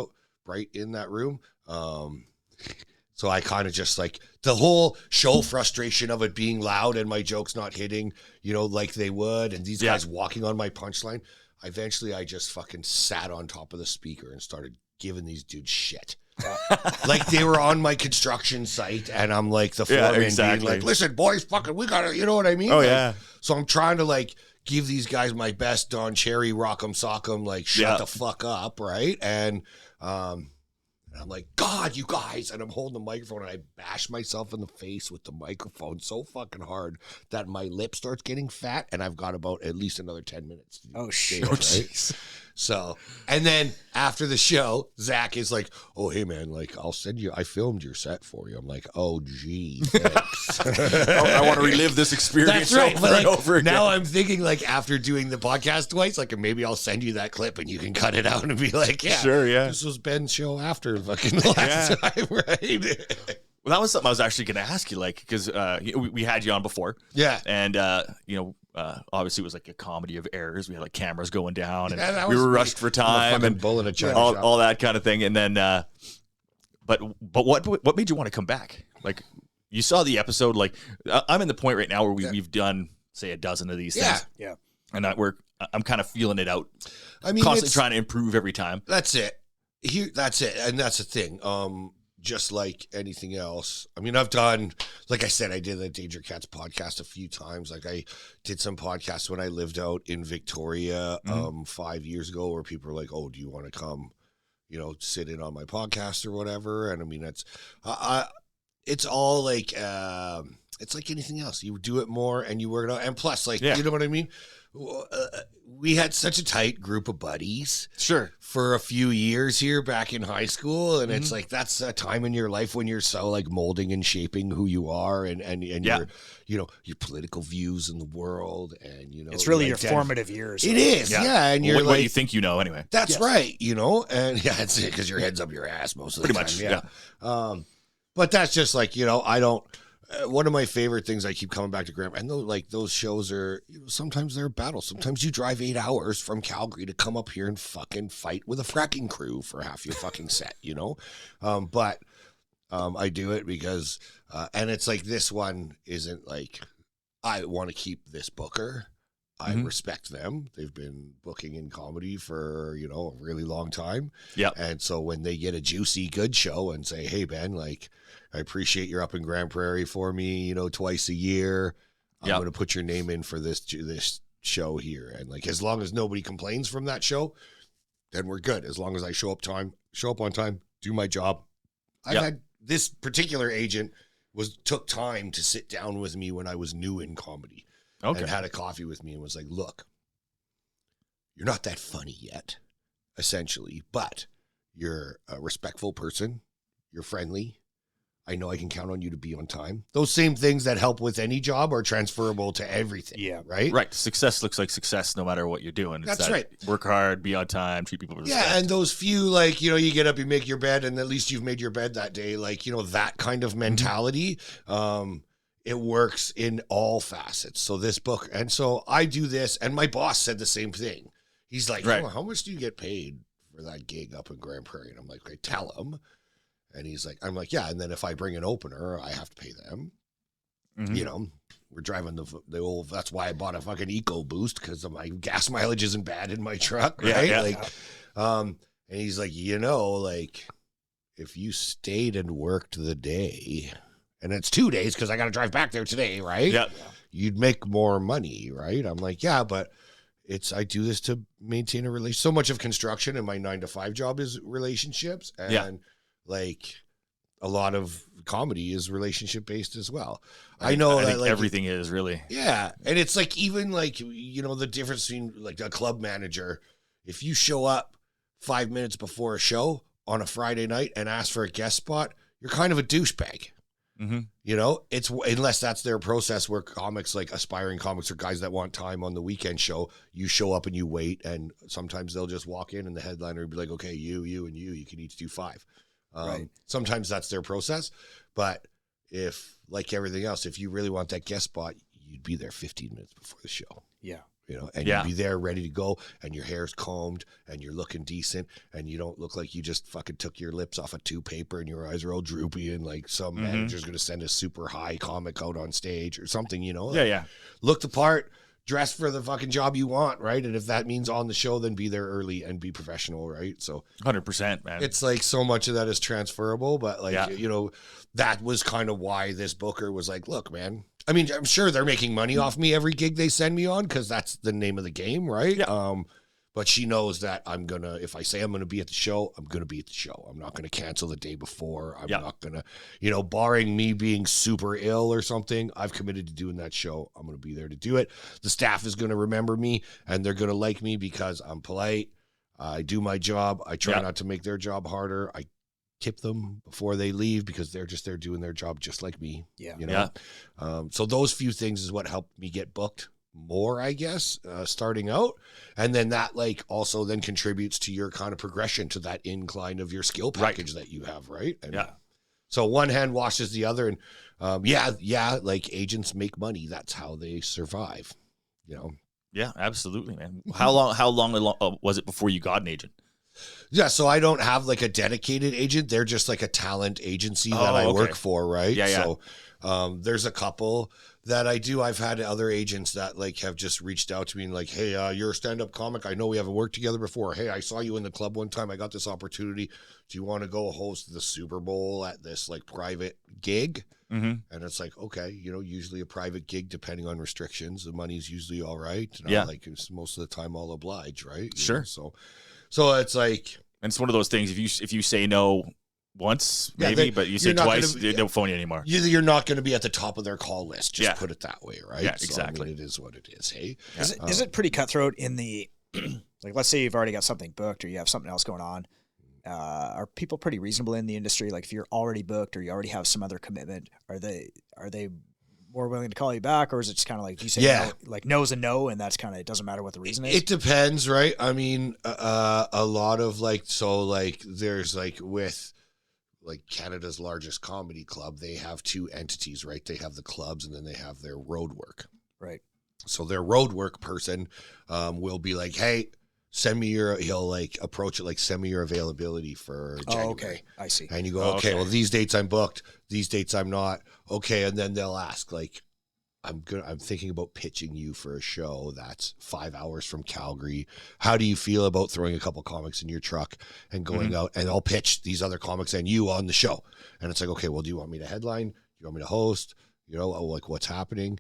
in that room. So I kind of just like the whole show frustration of it being loud and my jokes not hitting, you know, like they would, and these guys walking on my punchline. Eventually I just fucking sat on top of the speaker and started giving these dudes shit. Like they were on my construction site, and I'm like the foreman being like, listen, boys, fucking, we gotta, you know what I mean? Oh, like, yeah. So I'm trying to like give these guys my best Don Cherry, rock'em sock'em, like shut the fuck up, right? And I'm like, God, you guys, and I'm holding the microphone and I bash myself in the face with the microphone so fucking hard that my lip starts getting fat, and I've got about at least another 10 minutes. Oh shit! Right? So, and then after the show, Zach is like, oh, hey, man, like, I'll send you, I filmed your set for you. I'm like, oh, gee, thanks. I want to relive this experience over and over again. Now I'm thinking, like, after doing the podcast twice, like, maybe I'll send you that clip and you can cut it out and be like, this was Ben's show after fucking the last time, right? Well, that was something I was actually going to ask you, like, because we had you on before. Yeah. And, you know, obviously it was like a comedy of errors. We had like cameras going down, and we were rushed for time and all that kind of thing. And then, but what made you want to come back? Like, you saw the episode. Like, I'm in the point right now where we've done, say, a dozen of these things. Yeah. And I'm kind of feeling it out. I mean, constantly trying to improve every time. That's it. That's it. And that's the thing. Just like anything else. I mean, I've done, like I said, I did the Danger Cats podcast a few times. Like I did some podcasts when I lived out in Victoria 5 years ago, where people were like, oh, do you want to come, you know, sit in on my podcast or whatever? And I mean, that's, it's all like, it's like anything else. You do it more and you work it out. And plus, like, you know what I mean? We had such a tight group of buddies for a few years here back in high school, and it's like that's a time in your life when you're so like molding and shaping who you are and your, you know, your political views in the world, and you know, it's really your formative years. It is, and you're what you think you know anyway. That's right, you know, and it's because your head's up your ass most of the time. Pretty much, but that's just like, you know, I don't. One of my favorite things, I keep coming back to Graham, and those shows are, you know, sometimes they're battles. Sometimes you drive 8 hours from Calgary to come up here and fucking fight with a fracking crew for half your fucking set, you know? But I do it because, and it's like this one isn't like, I want to keep this booker. I respect them. They've been booking in comedy for, you know, a really long time. Yeah. And so when they get a juicy, good show and say, hey, Ben, like, I appreciate you're up in Grand Prairie for me, you know, twice a year. I'm going to put your name in for this show here. And like, as long as nobody complains from that show, then we're good. As long as I show up on time, do my job. I've had this particular agent took time to sit down with me when I was new in comedy. Okay. And had a coffee with me and was like, look, you're not that funny yet, essentially, but you're a respectful person. You're friendly. I know I can count on you to be on time. Those same things that help with any job are transferable to everything. Yeah. Right? Right. Success looks like success no matter what you're doing. That's right. Work hard, be on time, treat people with respect. Yeah, and those few, like, you know, you get up, you make your bed, and at least you've made your bed that day. Like, you know, that kind of mentality, it works in all facets. So this book, and so I do this, and my boss said the same thing. He's like, how much do you get paid for that gig up in Grand Prairie? And I'm like, okay, tell him. And he's like, I'm like, yeah. And then if I bring an opener, I have to pay them. You know, we're driving the old, that's why I bought a fucking EcoBoost, because my gas mileage isn't bad in my truck. Right. Yeah, like, and he's like, you know, like, if you stayed and worked the day, and it's 2 days because I got to drive back there today, right? Yeah. You'd make more money, right? I'm like, yeah, but I do this to maintain a relationship. So much of construction and my 9-to-5 job is relationships. And like a lot of comedy is relationship based as well. I know that like, everything is really. Yeah. And it's like, even like, you know, the difference between like a club manager, if you show up 5 minutes before a show on a Friday night and ask for a guest spot, you're kind of a douchebag. You know, it's unless that's their process where comics, like aspiring comics or guys that want time on the weekend show, you show up and you wait, and sometimes they'll just walk in and the headliner will be like, okay, you can each do 5. Sometimes that's their process, but if, like everything else, if you really want that guest spot, you'd be there 15 minutes before the show. Yeah. You know, and you'd be there ready to go, and your hair's combed, and you're looking decent, and you don't look like you just fucking took your lips off a tube paper and your eyes are all droopy, and like some manager's going to send a super high comic out on stage or something, you know? Like, look the part, dress for the fucking job you want, right? And if that means on the show, then be there early and be professional, right? So 100%, man. It's like so much of that is transferable, but like, you know, that was kind of why this booker was like, look, man, I mean, I'm sure they're making money off me every gig they send me on, because that's the name of the game, right? Yeah. But she knows that if I say I'm going to be at the show, I'm going to be at the show. I'm not going to cancel the day before. I'm not going to, you know, barring me being super ill or something, I've committed to doing that show. I'm going to be there to do it. The staff is going to remember me, and they're going to like me because I'm polite. I do my job. I try not to make their job harder. I tip them before they leave because they're just there doing their job just like me. Yeah. You know? So those few things is what helped me get booked more, I guess, starting out. And then that like also then contributes to your kind of progression to that incline of your skill package that you have. Right. And so one hand washes the other, and like agents make money. That's how they survive, you know? Yeah, absolutely, man. How long was it before you got an agent? Yeah, so I don't have like a dedicated agent. They're just like a talent agency that I work for, right? Yeah. So there's a couple that I do. I've had other agents that like have just reached out to me and like, hey, you're a stand-up comic. I know we haven't worked together before. Hey, I saw you in the club one time. I got this opportunity. Do you want to go host the Super Bowl at this like private gig? And it's like, okay, you know, usually a private gig, depending on restrictions, the money's usually all right. You know, like it's most of the time I'll oblige, right? You know, so it's like, and it's one of those things. If you say no once, maybe, but you say twice, they don't phone you anymore. You're not going to be at the top of their call list. Just put it that way, right? Yeah, exactly. So, I mean, it is what it is. Hey, is it pretty cutthroat in the like? Let's say you've already got something booked, or you have something else going on. Are people pretty reasonable in the industry? Like if you're already booked or you already have some other commitment, are they more willing to call you back, or is it just kind of like, do you say no, like no's a no, and that's kind of, it doesn't matter what the reason is? It depends, right? I mean, a lot of like, so like there's like with like Canada's largest comedy club, they have 2 entities, right? They have the clubs and then they have their road work. Right. So their road work person will be like, hey, he'll like approach it like, send me your availability for January. Oh, okay. I see. And you go, okay, well, these dates I'm booked, these dates I'm not. Okay. And then they'll ask like, I'm thinking about pitching you for a show that's 5 hours from Calgary. How do you feel about throwing a couple comics in your truck and going out, and I'll pitch these other comics and you on the show? And it's like, okay, well, do you want me to headline? Do you want me to host? You know, like what's happening?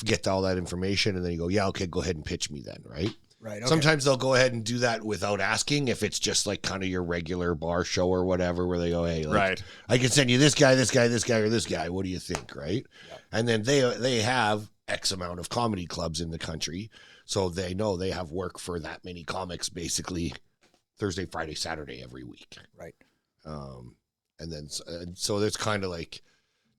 Get all that information, and then you go, yeah, okay, go ahead and pitch me then, right? Right. Okay. Sometimes they'll go ahead and do that without asking, if it's just like kind of your regular bar show or whatever, where they go, hey, like, I can send you this guy, or this guy. What do you think, right? Yeah. And then they have X amount of comedy clubs in the country, so they know they have work for that many comics basically Thursday, Friday, Saturday every week. Right. And then so there's kind of like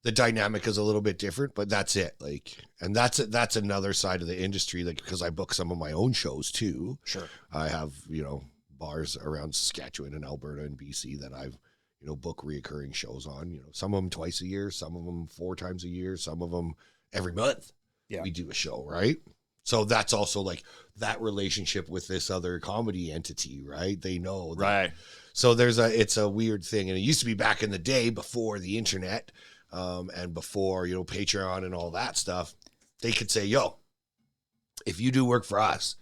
the dynamic is a little bit different, but that's it. Like, and that's another side of the industry, like, because I book some of my own shows too. Sure. I have, you know, bars around Saskatchewan and Alberta and BC that I've, you know, book reoccurring shows on, you know, some of them twice a year, some of them 4 times a year, some of them every month. Yeah. We do a show, right? So that's also like that relationship with this other comedy entity, right? They know that. Right. So it's a weird thing. And it used to be back in the day before the internet, and before, you know, Patreon and all that stuff, they could say, yo, if you do work for us,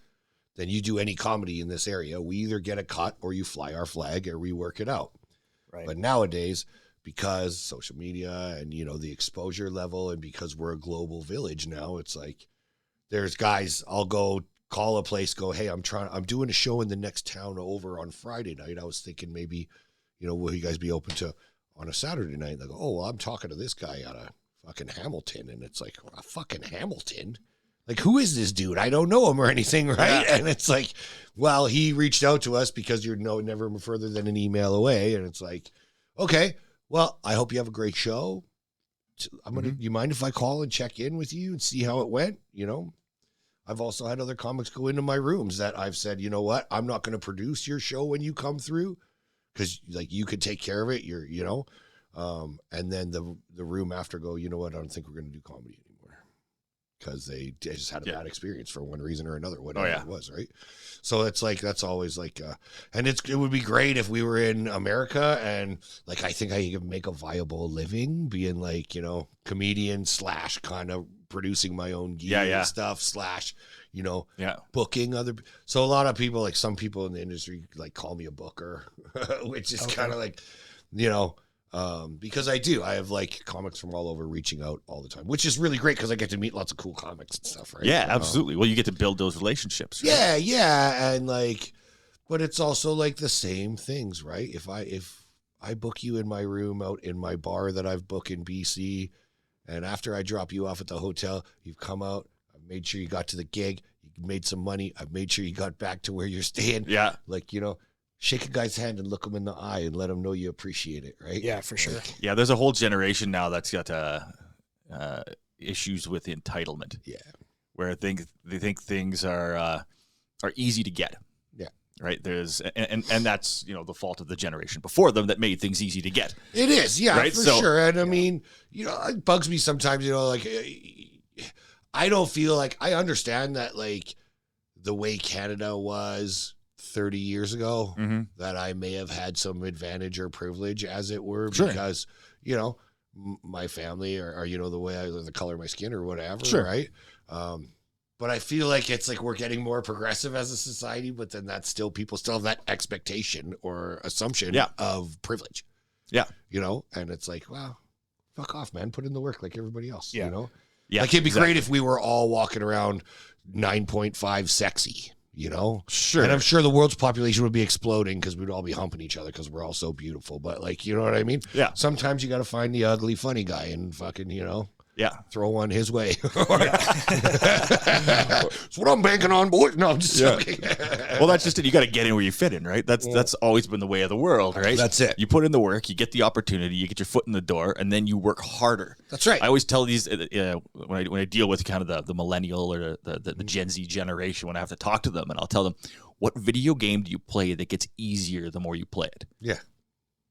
then you do any comedy in this area, we either get a cut or you fly our flag or we work it out. Right. But nowadays, because social media and, you know, the exposure level, and because we're a global village now, it's like there's guys, I'll go call a place, go, hey, I'm doing a show in the next town over on Friday night. I was thinking maybe, you know, will you guys be open to on a Saturday night? They go, oh, well, I'm talking to this guy out of fucking Hamilton. And it's like, a fucking Hamilton? Like, who is this dude? I don't know him or anything, right? Yeah. And it's like, well, he reached out to us because you're never further than an email away. And it's like, okay, well, I hope you have a great show. You mind if I call and check in with you and see how it went? You know, I've also had other comics go into my rooms that I've said, you know what, I'm not going to produce your show when you come through, because like you could take care of it, you know, and then the room after go, you know what, I don't think we're going to do comedy anymore, because they just had a bad experience for one reason or another, whatever it was, right? So it's like, that's always like, and it would be great if we were in America, and like I think I could make a viable living being like, you know, comedian / kind of producing my own gear stuff / you know, booking other. So a lot of people, like some people in the industry, like call me a booker, which is kind of like, you know, because I have like comics from all over reaching out all the time, which is really great because I get to meet lots of cool comics and stuff, right? Yeah, absolutely. Well, you get to build those relationships. Right? Yeah. And like, but it's also like the same things, right? If I book you in my room out in my bar that I've booked in BC, and after I drop you off at the hotel, you've come out, I've made sure you got to the gig, you made some money, I've made sure you got back to where you're staying. Yeah. Like, you know, shake a guy's hand and look him in the eye and let him know you appreciate it, right? Yeah, for sure. Yeah, there's a whole generation now that's got issues with entitlement. Yeah. Where they think things are easy to get. Yeah. Right. There's and that's, you know, the fault of the generation before them that made things easy to get. It is, yeah, right? For sure. And I mean, you know, it bugs me sometimes, you know, like I don't feel like I understand that, like the way Canada was 30 years ago, that I may have had some advantage or privilege, as it were, because, you know, my family or you know, the way the color of my skin or whatever, right? But I feel like it's like we're getting more progressive as a society, but then that's still, people still have that expectation or assumption of privilege. Yeah. You know, and it's like, wow, fuck off, man. Put in the work like everybody else, you know? Yeah. Like it'd be great if we were all walking around 9.5 sexy, you know? Sure. And I'm sure the world's population would be exploding because we'd all be humping each other because we're all so beautiful. But like, you know what I mean? Yeah. Sometimes you got to find the ugly, funny guy and fucking, you know? Yeah. Throw one his way. That's what I'm banking on, boys. No, I'm just joking. Well, that's just it. You got to get in where you fit in, right? That's always been the way of the world, right? That's it. You put in the work, you get the opportunity, you get your foot in the door, and then you work harder. That's right. I always tell these when I deal with kind of the millennial or the Gen Z generation, when I have to talk to them, and I'll tell them, what video game do you play that gets easier the more you play it? Yeah.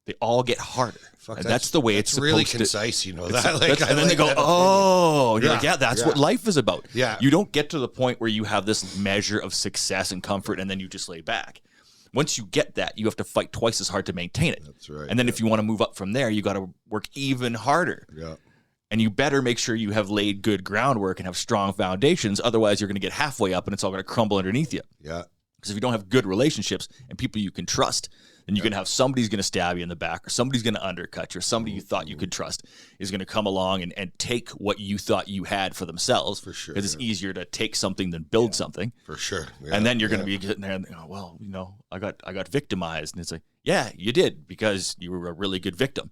They all get harder. And that's the way it's supposed really concise, you know. That, like, and then they go, oh, you're like, that's what life is about. Yeah. You don't get to the point where you have this measure of success and comfort and then you just lay back. Once you get that, you have to fight twice as hard to maintain it. That's right. And then if you want to move up from there, you got to work even harder. Yeah. And you better make sure you have laid good groundwork and have strong foundations. Otherwise, you're going to get halfway up and it's all going to crumble underneath you. Yeah. Because if you don't have good relationships and people you can trust, then you're going to have somebody's going to stab you in the back, or somebody's going to undercut you, or somebody you thought you could trust is going to come along and take what you thought you had for themselves. For sure. Because it's easier to take something than build something. For sure. Yeah, and then you're going to be sitting there and, oh, well, I got victimized. And it's like, yeah, you did, because you were a really good victim.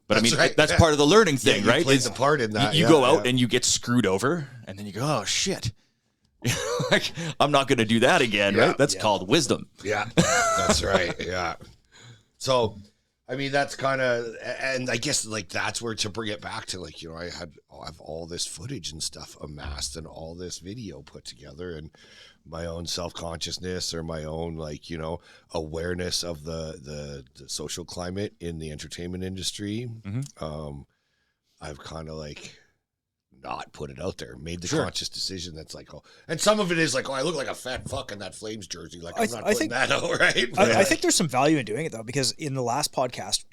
But that's part of the learning thing, right? You played the part in that. You go out and you get screwed over, and then you go, oh, shit. Like, I'm not going to do that again, right? That's called wisdom. Yeah, that's right. Yeah. So, I mean, that's kind of, and I guess like that's where to bring it back to, like, I have all this footage and stuff amassed and all this video put together, and my own self-consciousness or my own, like, awareness of the social climate in the entertainment industry. I've kind of like not put it out there, made the conscious decision that's like, oh, and some of it is like, oh, I look like a fat fuck in that Flames jersey, like I'm not putting that out, right? I think there's some value in doing it though, because in the last podcast,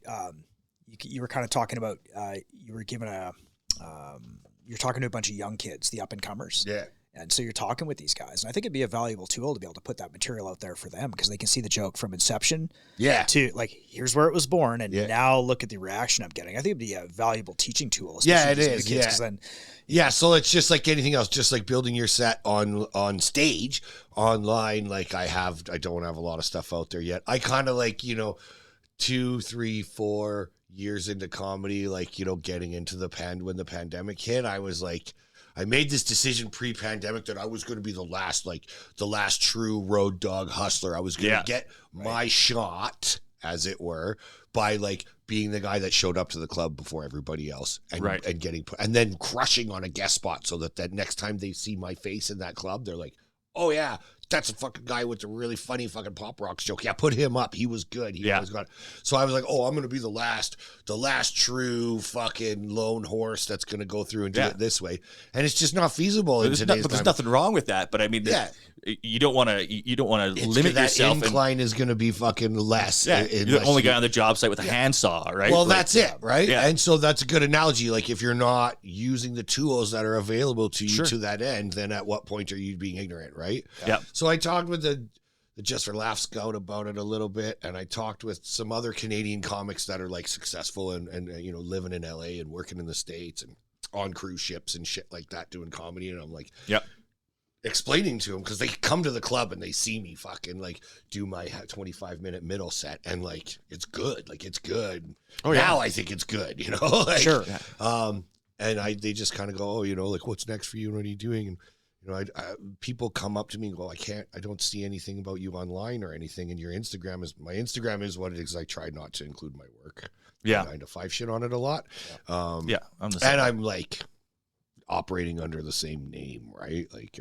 you were kind of talking about you're talking to a bunch of young kids, the up and comers, and so you're talking with these guys, and I think it'd be a valuable tool to be able to put that material out there for them, because they can see the joke from inception to like, here's where it was born, and now look at the reaction I'm getting. I think it'd be a valuable teaching tool. Yeah, it is. Kids, then, so it's just like anything else, just like building your set on stage, online. Like I don't have a lot of stuff out there yet. I kind of like, 2, 3, 4 years into comedy, like, getting into when the pandemic hit, I was like, I made this decision pre-pandemic that I was going to be the last true road dog hustler. I was going to get my shot, as it were, by like being the guy that showed up to the club before everybody else, and getting and then crushing on a guest spot, so that next time they see my face in that club, they're like, oh yeah, that's a fucking guy with a really funny fucking pop rocks joke. Yeah, put him up. He was good. He was good. So I was like, oh, I'm going to be the last true fucking lone horse that's going to go through and do it this way. And it's just not feasible in today's time. There's nothing wrong with that, but I mean, you don't want to limit yourself. That incline is going to be fucking less. Yeah, you're the only guy on the job site with a handsaw, right? Well, that's it, right? Yeah. And so that's a good analogy. Like, if you're not using the tools that are available to you to that end, then at what point are you being ignorant, right? Yeah. So I talked with the Just for Laughs scout about it a little bit, and I talked with some other Canadian comics that are like successful and living in LA and working in the States and on cruise ships and shit like that, doing comedy. And I'm like, explaining to them, because they come to the club and they see me fucking like do my 25-minute middle set, and like it's good. Now I think it's good, like, sure. And they just kind of go, oh, like, what's next for you? What are you doing? And people come up to me and go, I don't see anything about you online or anything. And my Instagram is what it is. I try not to include my work. 9 to 5 shit on it a lot. I'm the same. And I'm like operating under the same name, right? Like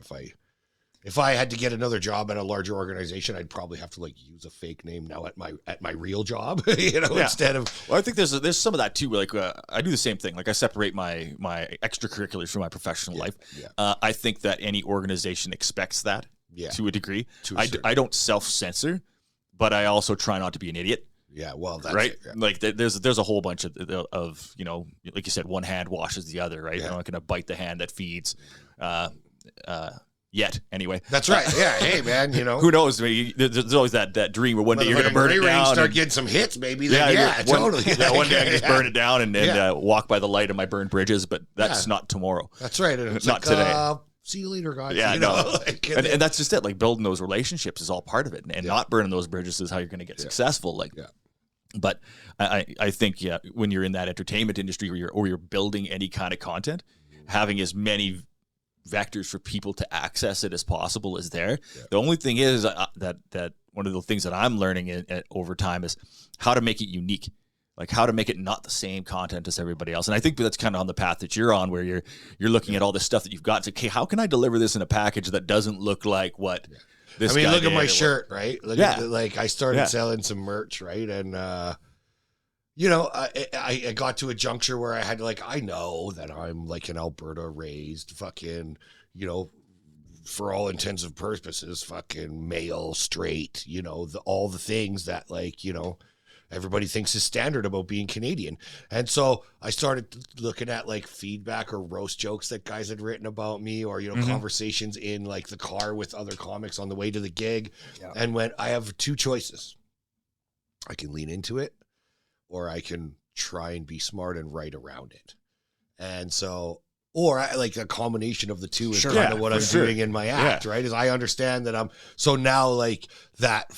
if I had to get another job at a larger organization, I'd probably have to like use a fake name now at my real job, instead of. Well, I think there's some of that too. Like I do the same thing. Like I separate my extracurriculars from my professional life. Yeah. I think that any organization expects that to a degree. I don't self-censor, but I also try not to be an idiot. Yeah, well, that's right. It, yeah. Like there's a whole bunch of like you said, one hand washes the other, right? Yeah. You're not going to bite the hand that feeds. Yet, anyway. That's right. Yeah. Hey, man. Who knows? There's always that dream where one day you're going to burn it down. Start getting some hits, maybe. Then, totally. One day I can just burn it down and walk by the light of my burned bridges, but that's not tomorrow. That's right. It's not today. See you later, guys. Yeah, no. And that's just it. Like building those relationships is all part of it, and not burning those bridges is how you're going to get successful. Like, but I think when you're in that entertainment industry or you're building any kind of content, having as many vectors for people to access it as possible is there. Yeah. The only thing is that one of the things that I'm learning over time is how to make it unique, like how to make it not the same content as everybody else. And I think that's kind of on the path that you're on, where you're looking at all this stuff that you've got. It's like, okay, how can I deliver this in a package that doesn't look like what this guy look at my shirt, right? Look at like I started selling some merch, right? And I got to a juncture where I had to, like, I know that I'm like an Alberta raised fucking, for all intents and purposes, fucking male, straight, all the things that, like, everybody thinks is standard about being Canadian. And so I started looking at like feedback or roast jokes that guys had written about me, or, you know, conversations in like the car with other comics on the way to the gig, and went, I have two choices. I can lean into it, or I can try and be smart and write around it. And so, or like a combination of the two is kind of what I'm doing in my act, right? Is I understand that so now like that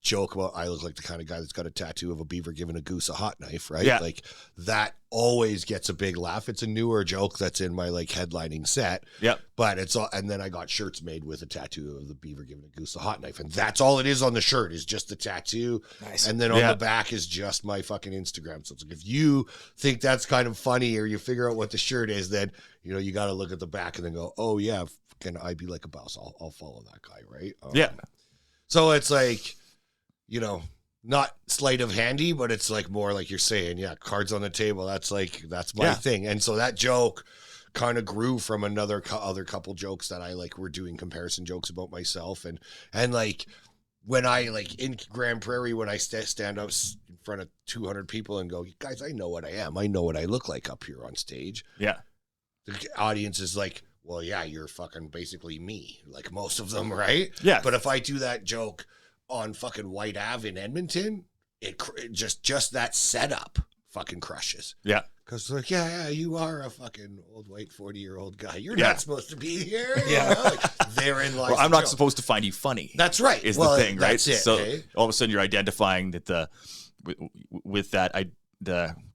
joke about I look like the kind of guy that's got a tattoo of a beaver giving a goose a hot knife, right? Yeah. Like that always gets a big laugh. It's a newer joke that's in my like headlining set. Yeah. But it's all, and then I got shirts made with a tattoo of the beaver giving a goose a hot knife. And that's all it is on the shirt is just the tattoo. Nice. And then on the back is just my fucking Instagram. So it's like, if you think that's kind of funny or you figure out what the shirt is, then, you know, you got to look at the back and then go, oh yeah, can I be like a Bauce? I'll follow that guy. Right. So it's like, you know, not sleight of handy, but it's like more like you're saying, cards on the table. That's my thing. And so that joke kind of grew from other couple jokes that I like were doing comparison jokes about myself. And like when I like in Grand Prairie, when I stand up in front of 200 people and go, guys, I know what I am. I know what I look like up here on stage. Yeah. The audience is like, well, yeah, you're fucking basically me, like most of them. Right. Yeah. But if I do that joke on fucking White Ave in Edmonton, it just that setup fucking crushes. Yeah. Because like, you are a fucking old white 40-year-old guy. You're not supposed to be here. Yeah. You know? Like, therein lies. Well, I'm not supposed to find you funny. That's right. Is the thing, right? That's it, so all of a sudden you're identifying that with that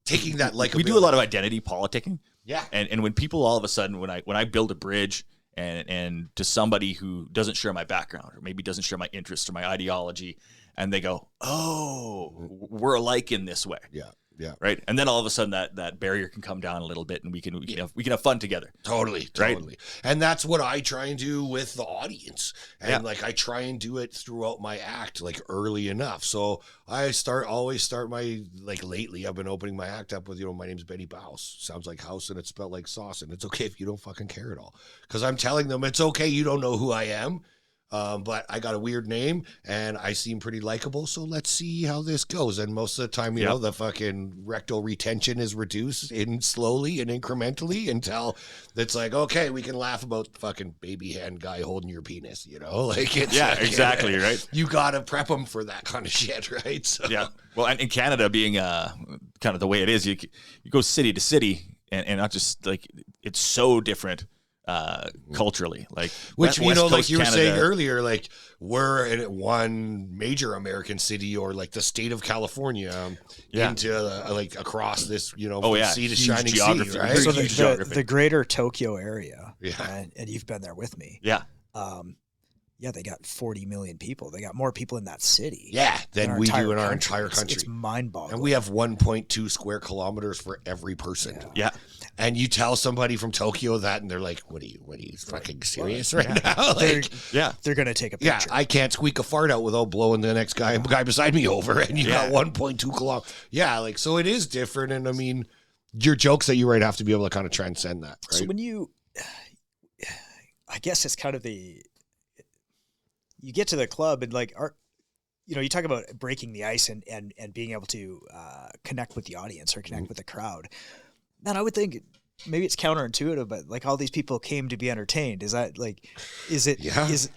taking that like we do a lot of identity politicking. Yeah. And when people all of a sudden when I build a bridge and to somebody who doesn't share my background or maybe doesn't share my interests or my ideology, and they go, oh, we're alike in this way. Yeah. Yeah. Right. And then all of a sudden that barrier can come down a little bit and we can have fun together. Totally. Right? And that's what I try and do with the audience. And like I try and do it throughout my act, like early enough. So I always start my, like lately I've been opening my act up with, my name's Benny Bauce. Sounds like house and it's spelled like sauce. And it's okay if you don't fucking care at all. Because I'm telling them it's okay. You don't know who I am. But I got a weird name and I seem pretty likable. So let's see how this goes. And most of the time, you know, the fucking rectal retention is reduced slowly and incrementally until it's like, okay, we can laugh about the fucking baby hand guy holding your penis, like it's exactly. Right. You got to prep them for that kind of shit. Right. So. Yeah. Well, and in Canada being, kind of the way it is, you go city to city and not just like, it's so different. Culturally, like which West Coast like you Canada, were saying earlier, like we're in one major American city or like the state of California into like across this sea to shining geography, sea, right? So the greater Tokyo area, and you've been there with me, they got 40 million people. They got more people in that city, than we do in our entire country. It's mind-boggling. And we have 1.2 square kilometers for every person. Yeah. And you tell somebody from Tokyo that, and they're like, "What are you fucking serious right now?" Like, they're gonna take a picture. Yeah, I can't squeak a fart out without blowing the next guy beside me over, and you got 1.2 kilometers. Yeah, like so it is different, and I mean, your jokes that you write have to be able to kind of transcend that. Right? So when I guess it's kind of you get to the club and like you talk about breaking the ice and being able to connect with the audience or connect with the crowd. Man, I would think maybe it's counterintuitive, but like all these people came to be entertained. Is that like, is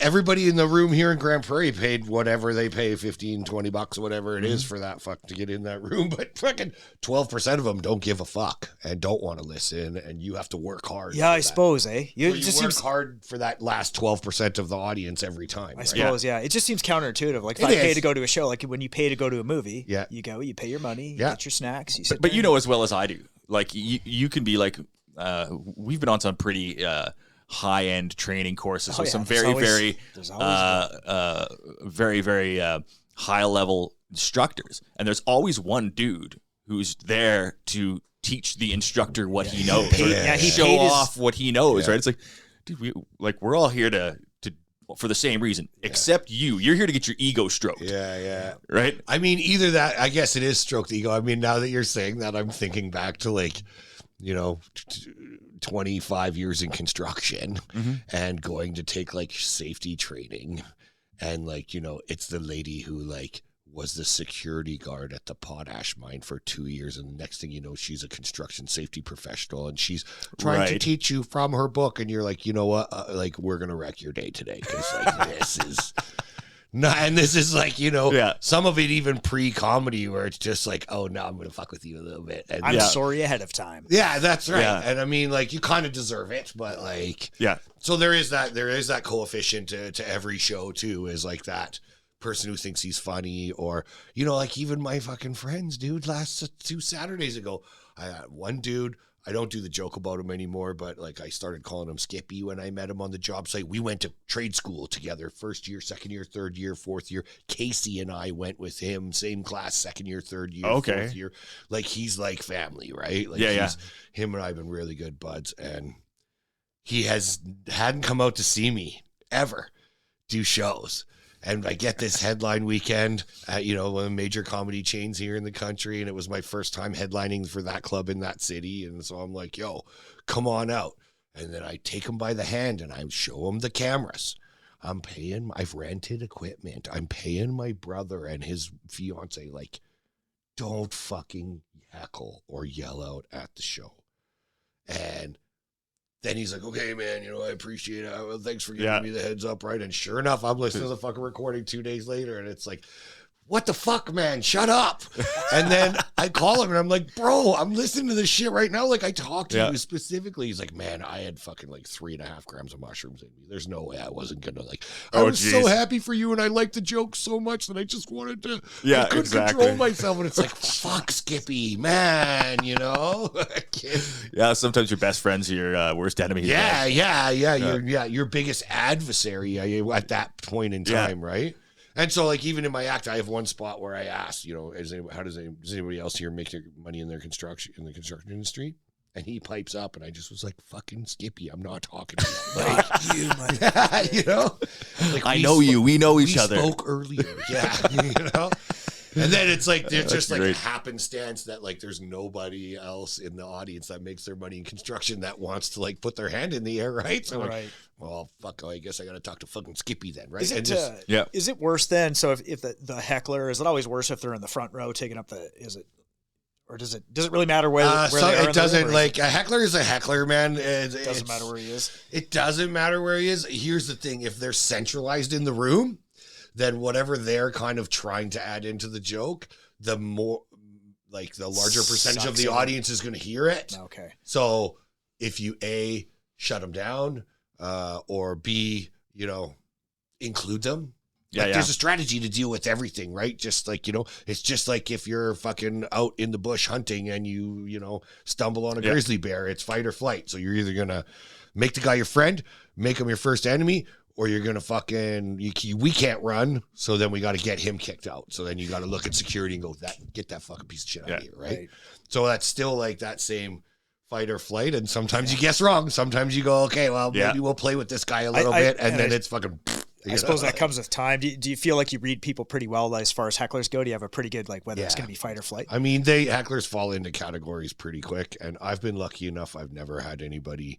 everybody in the room here in Grand Prairie paid whatever they pay, $15-$20, whatever it is for that fuck to get in that room. But fucking 12% of them don't give a fuck and don't want to listen. And you have to work hard. Yeah, I suppose, You just work hard for that last 12% of the audience every time. I suppose, It just seems counterintuitive. Like if I pay to go to a show, like when you pay to go to a movie, you go, you pay your money, you get your snacks. But you know as well as I do, like you can be like, we've been on some pretty, high-end training courses with some very high-level instructors, and there's always one dude who's there to teach the instructor what he knows, show off what he knows, right? It's like, dude, we're all here to for the same reason, except you're here to get your ego stroked. Right. I mean, either that, I guess it is stroked ego. I mean, now that you're saying that, I'm thinking back to like, 25 years in construction and going to take like safety training, and like, it's the lady who like was the security guard at the potash mine for 2 years. And the next thing you know, she's a construction safety professional and she's trying to teach you from her book. And you're like, you know what? Like, we're going to wreck your day today. Cause like, this is not, and this is like, you know, some of it even pre-comedy where it's just like, oh, no, I'm going to fuck with you a little bit. And I'm sorry ahead of time. Yeah, that's right. Yeah. And I mean, like, you kind of deserve it, but like, so there is that coefficient to every show too, is like that person who thinks he's funny, or, you know, like even my fucking friends, dude, last 2 Saturdays ago, I had one dude, I don't do the joke about him anymore, but like I started calling him Skippy when I met him on the job site. We went to trade school together, first year, second year, third year, fourth year. Casey and I went with him, same class, second year, third year, fourth year. Like, he's like family, right? Like, him and I have been really good buds, and he hadn't come out to see me ever do shows. And I get this headline weekend at, you know, one of the major comedy chains here in the country. And it was my first time headlining for that club in that city. And so I'm like, yo, come on out. And then I take him by the hand and I show him the cameras. I've rented equipment. I'm paying my brother and his fiance, like, don't fucking heckle or yell out at the show. And then he's like, okay, man, you know, I appreciate it. Well, thanks for giving me the heads up, right? And sure enough, I'm listening to the fucking recording 2 days later, and it's like, what the fuck, man? Shut up. And then I call him, and I'm like, bro, I'm listening to this shit right now. Like, I talked to you specifically. He's like, man, I had fucking like 3.5 grams of mushrooms in me. There's no way I wasn't going to, like, I was so happy for you, and I liked the joke so much that I just wanted to, I couldn't control myself. And it's like, fuck, Skippy, man, you know? Sometimes your best friend's your worst enemy. Your biggest adversary at that point in time, right? And so, like, even in my act, I have one spot where I asked, you know, does anybody else here make their money in the construction industry? And he pipes up, and I just was like, fucking Skippy, I'm not talking to you. Like, you, my you know? Like, I know you. We know each other. We spoke earlier. You know? And then it's like, there's just like a happenstance that like there's nobody else in the audience that makes their money in construction that wants to like put their hand in the air, right? So like, well, fuck, I guess I got to talk to fucking Skippy then, right? Is it worse then? So if the heckler, is it always worse if they're in the front row taking up or does it really matter where they are? It doesn't. Like, a heckler is a heckler, man. It doesn't matter where he is. It doesn't matter where he is. Here's the thing: if they're centralized in the room, then whatever they're kind of trying to add into the joke, the more, like, the larger percentage of the audience is going to hear it. Okay. So if you A, shut them down, or B, you know, include them. Like, there's a strategy to deal with everything, right? Just like, you know, it's just like if you're fucking out in the bush hunting and you know, stumble on a grizzly bear, it's fight or flight. So you're either going to make the guy your friend, make him your first enemy, or you're going to fucking, we can't run, so then we got to get him kicked out. So then you got to look at security and go, get that fucking piece of shit out of here, right? So that's still like that same fight or flight, and sometimes you guess wrong. Sometimes you go, okay, well, maybe we'll play with this guy a little bit, and then it's fucking... I suppose that comes with time. Do you feel like you read people pretty well as far as hecklers go? Do you have a pretty good, like, whether it's going to be fight or flight? I mean, hecklers fall into categories pretty quick, and I've been lucky enough. I've never had anybody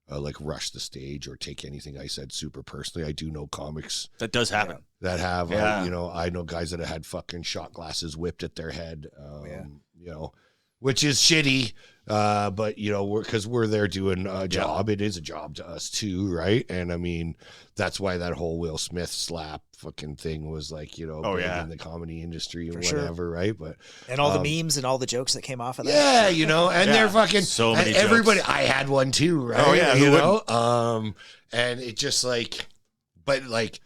like rush the stage or take anything I said super personally. I do know comics that does happen that have, you know, I know guys that have had fucking shot glasses whipped at their head, you know, which is shitty. But you know, because we're there doing a job. It is a job to us too, right? And I mean, that's why that whole Will Smith slap fucking thing was like, you know, big in the comedy industry and whatever, right? But and all the memes and all the jokes that came off of that. Yeah, you know, and they're fucking so many everybody. jokes. I had one too, right? Oh yeah, you know, and it just like, but like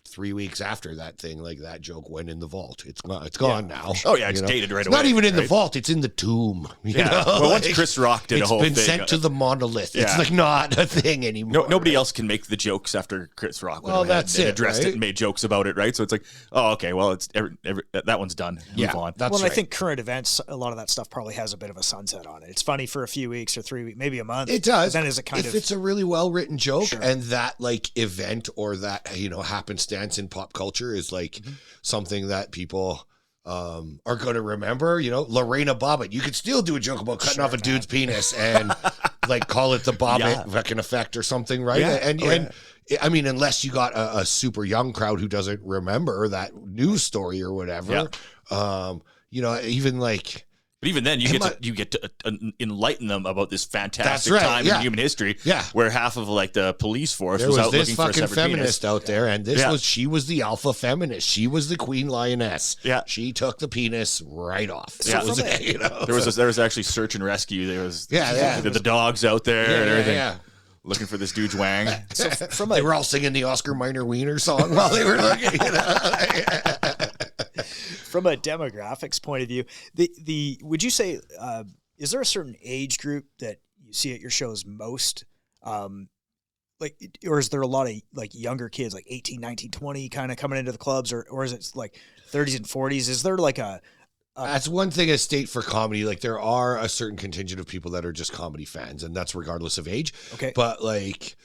3 weeks after that thing, like that joke went in the vault. It's gone now. Oh yeah, it's dated right away. Not even in the vault. It's in the tomb. You know? Well, once Chris Rock did a whole thing, it's been sent to the monolith. It's like not a thing anymore. Nobody else can make the jokes after Chris Rock. That's it. Addressed it and made jokes about it, right? So it's like, oh, okay, well, it's that one's done. Move on. That's I think current events, a lot of that stuff probably has a bit of a sunset on it. It's funny for a few weeks or 3 weeks, maybe a month. It does. But then is it if it's a really well written joke and that like event or that, you know, happenstance in pop culture is like something that people are going to remember. You know, Lorena Bobbitt, you could still do a joke about cutting off a dude's penis and like call it the Bob fucking effect or something, right? Yeah. And I mean, unless you got a super young crowd who doesn't remember that news story or whatever, you know, even like. But even then, you get to enlighten them about this fantastic right, time in human history, where half of like the police force there was out this looking for a fucking severed feminist penis. out there, and she was the alpha feminist. She was the queen lioness. Yeah, she took the penis right off. Yeah, so you know, there was actually search and rescue. There was the dogs out there and everything. Yeah. Looking for this dude's wang. So they were all singing the Oscar Minor Wiener song while they were looking. You know? From a demographics point of view, the would you say is there a certain age group that you see at your shows most? Like, or is there a lot of like younger kids, like 18, 19, 20 kind of coming into the clubs, or is it like 30s and 40s? Is there like that's one thing at State for comedy. Like there are a certain contingent of people that are just comedy fans, and that's regardless of age. Okay. But like,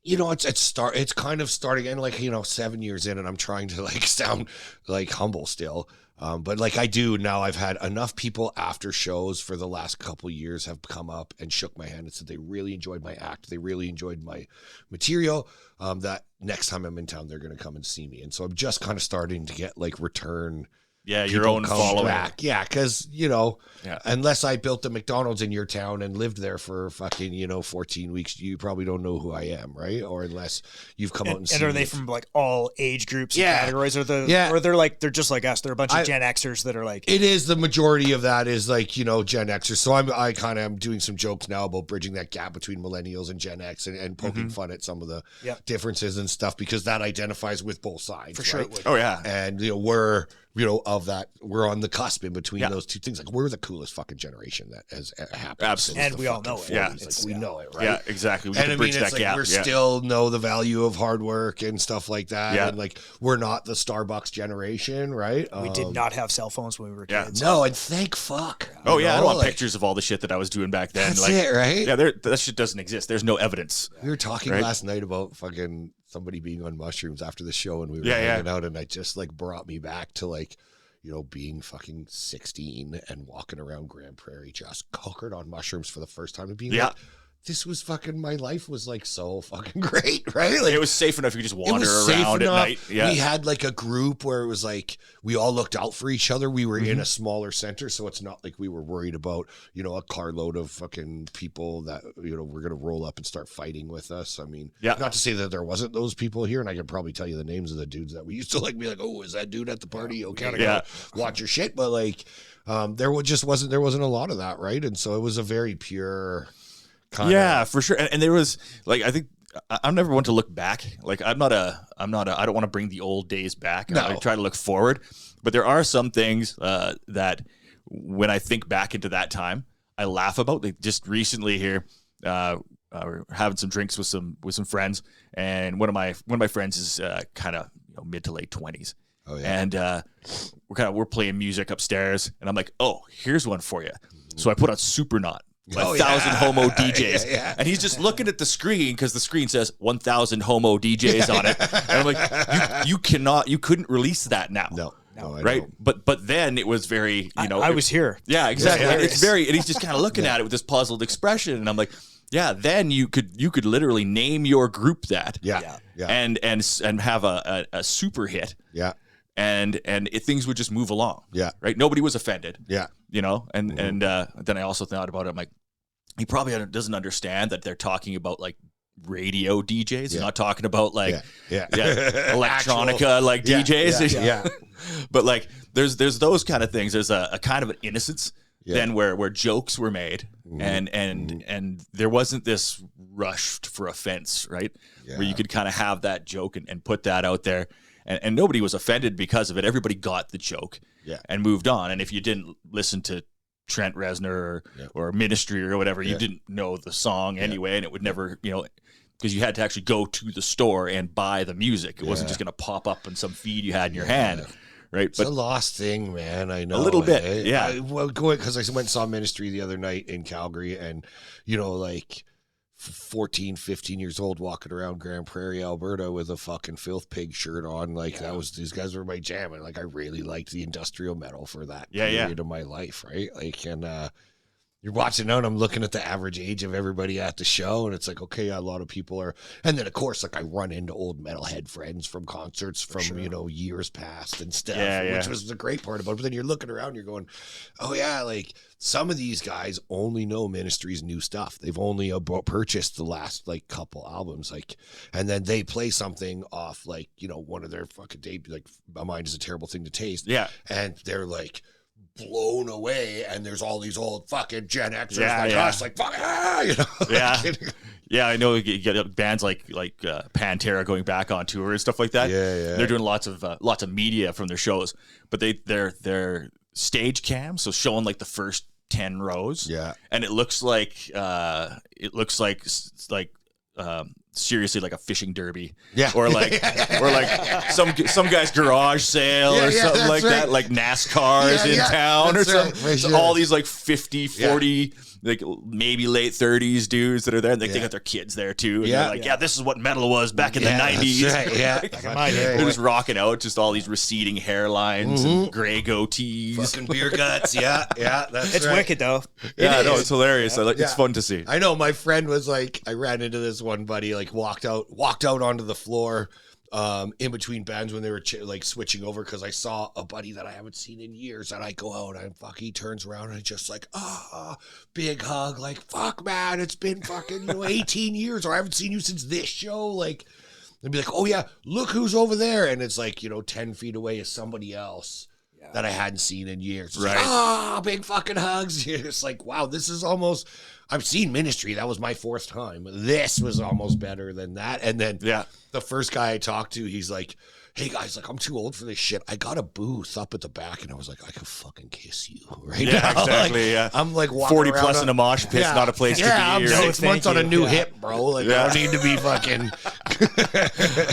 you know, it's kind of starting, and like, you know, 7 years in, and I'm trying to like sound like humble still. But like I do now, I've had enough people after shows for the last couple of years have come up and shook my hand and said they really enjoyed my act. They really enjoyed my material. That next time I'm in town, they're going to come and see me. And so I'm just kind of starting to get like return. Yeah, your own following. Back. Yeah, because, you know, unless I built a McDonald's in your town and lived there for fucking, you know, 14 weeks, you probably don't know who I am, right? Or unless you've come out and seen are they from like all age groups and categories? Or they're just like us? They're a bunch of Gen Xers that are like... It is, the majority of that is like, you know, Gen Xers. So I kind of am doing some jokes now about bridging that gap between millennials and Gen X and poking fun at some of the differences and stuff, because that identifies with both sides. For sure. Right? Oh, yeah. And, you know, we're on the cusp in between those two things. Like, we're the coolest fucking generation that has happened. Absolutely. And we all know it. Yeah. Like, we know it, right? Yeah, exactly. We and can bridge that like gap. We still know the value of hard work and stuff like that. Yeah. And like, we're not the Starbucks generation, right? We did not have cell phones when we were kids. No, and thank fuck. Oh, yeah. I don't want pictures of all the shit that I was doing back then. That's it, right? Yeah, that shit doesn't exist. There's no evidence. We were talking last night about fucking somebody being on mushrooms after the show, and we were hanging out, and it just like brought me back to like, you know, being fucking 16 and walking around Grand Prairie just covered on mushrooms for the first time and being like, this was fucking, my life was like so fucking great, right? Like, it was safe enough. You could just wander around at night. Yeah. We had like a group where it was like, we all looked out for each other. We were in a smaller center, so it's not like we were worried about, you know, a carload of fucking people that, you know, were going to roll up and start fighting with us. I mean, not to say that there wasn't those people here, and I could probably tell you the names of the dudes that we used to like be like, oh, is that dude at the party? Okay, watch your shit. But like, there wasn't a lot of that, right? And so it was a very pure kinda. For sure. And there was like, I think I'm never one to look back. Like I don't want to bring the old days back. I try to look forward, but there are some things that when I think back into that time, I laugh about. Like just recently here, we're having some drinks with some friends, and one of my friends is kind of, you know, mid to late 20s. Oh, yeah. And we're playing music upstairs, and I'm like, oh, here's one for you. So I put on Supernaut. 1,000 homo DJs. And he's just looking at the screen because the screen says 1,000 homo DJs on it. And I'm like, you couldn't release that now. No, right? But then it was very, you know. I was here. Yeah, exactly. It's very, and he's just kind of looking at it with this puzzled expression. And I'm like, yeah, then you could literally name your group that. Yeah. And have a super hit. Yeah. And things would just move along. Yeah. Right? Nobody was offended. Yeah. You know, and then I also thought about it. I'm like, he probably doesn't understand that they're talking about like radio DJs. They're not talking about like electronica like DJs. Yeah. But like there's those kind of things. There's a kind of an innocence then where jokes were made and there wasn't this rush for offense, right? Yeah. Where you could kind of have that joke and put that out there. And nobody was offended because of it. Everybody got the joke and moved on. And if you didn't listen to Trent Reznor or Ministry or whatever, you didn't know the song anyway, and it would never, you know, because you had to actually go to the store and buy the music. It wasn't just going to pop up in some feed you had in your hand, right? It's a lost thing, man. I know. A little bit, because I went and saw Ministry the other night in Calgary, and, you know, like 14, 15 years old walking around Grand Prairie, Alberta with a fucking Filth Pig shirt on. Like these guys were my jam. And like, I really liked the industrial metal for that period of my life. Right. Like, and, you're watching out. I'm looking at the average age of everybody at the show, and it's like, okay, a lot of people are. And then of course, like I run into old metalhead friends from concerts from years past and stuff, which was the great part about it. But then you're looking around, you're going, oh yeah, like some of these guys only know Ministry's new stuff. They've only purchased the last like couple albums, like, and then they play something off like one of their fucking debut, like My Mind Is a Terrible Thing to Taste, and they're like blown away, and there's all these old fucking Gen Xers us, like fuck I know you get bands like Pantera going back on tour and stuff like that. They're doing lots of media from their shows, but they're stage cam, so showing like the first 10 rows, and it looks like seriously like a fishing derby, or like some guy's garage sale or something like that, like NASCAR is in town or something. So all these like 50, 40, like maybe late 30s dudes that are there, and they got their kids there too. And they're like, this is what metal was back in the 90s. They're just rocking out, just all these receding hairlines and gray goatees, fucking beer guts. It's wicked though. It's hilarious. It's fun to see. I know. My friend was like, I ran into this one buddy, like walked out onto the floor in between bands when they were like switching over, because I saw a buddy that I haven't seen in years, and I go out and he turns around and just like, big hug, like, fuck man, it's been fucking 18 years, or I haven't seen you since this show, like, and be like, oh yeah, look who's over there, and it's like 10 feet away is somebody else that I hadn't seen in years. It's like, big fucking hugs. It's like, wow, this is almost, I've seen Ministry. That was my fourth time. This was almost better than that. And then the first guy I talked to, he's like, hey guys, like, I'm too old for this shit. I got a booth up at the back, and I was like, I could fucking kiss you right now. Exactly. Like, I'm like 40 plus in a mosh pit's not a place to be. I'm 6 months on a new hip, bro. Like, I don't need to be fucking.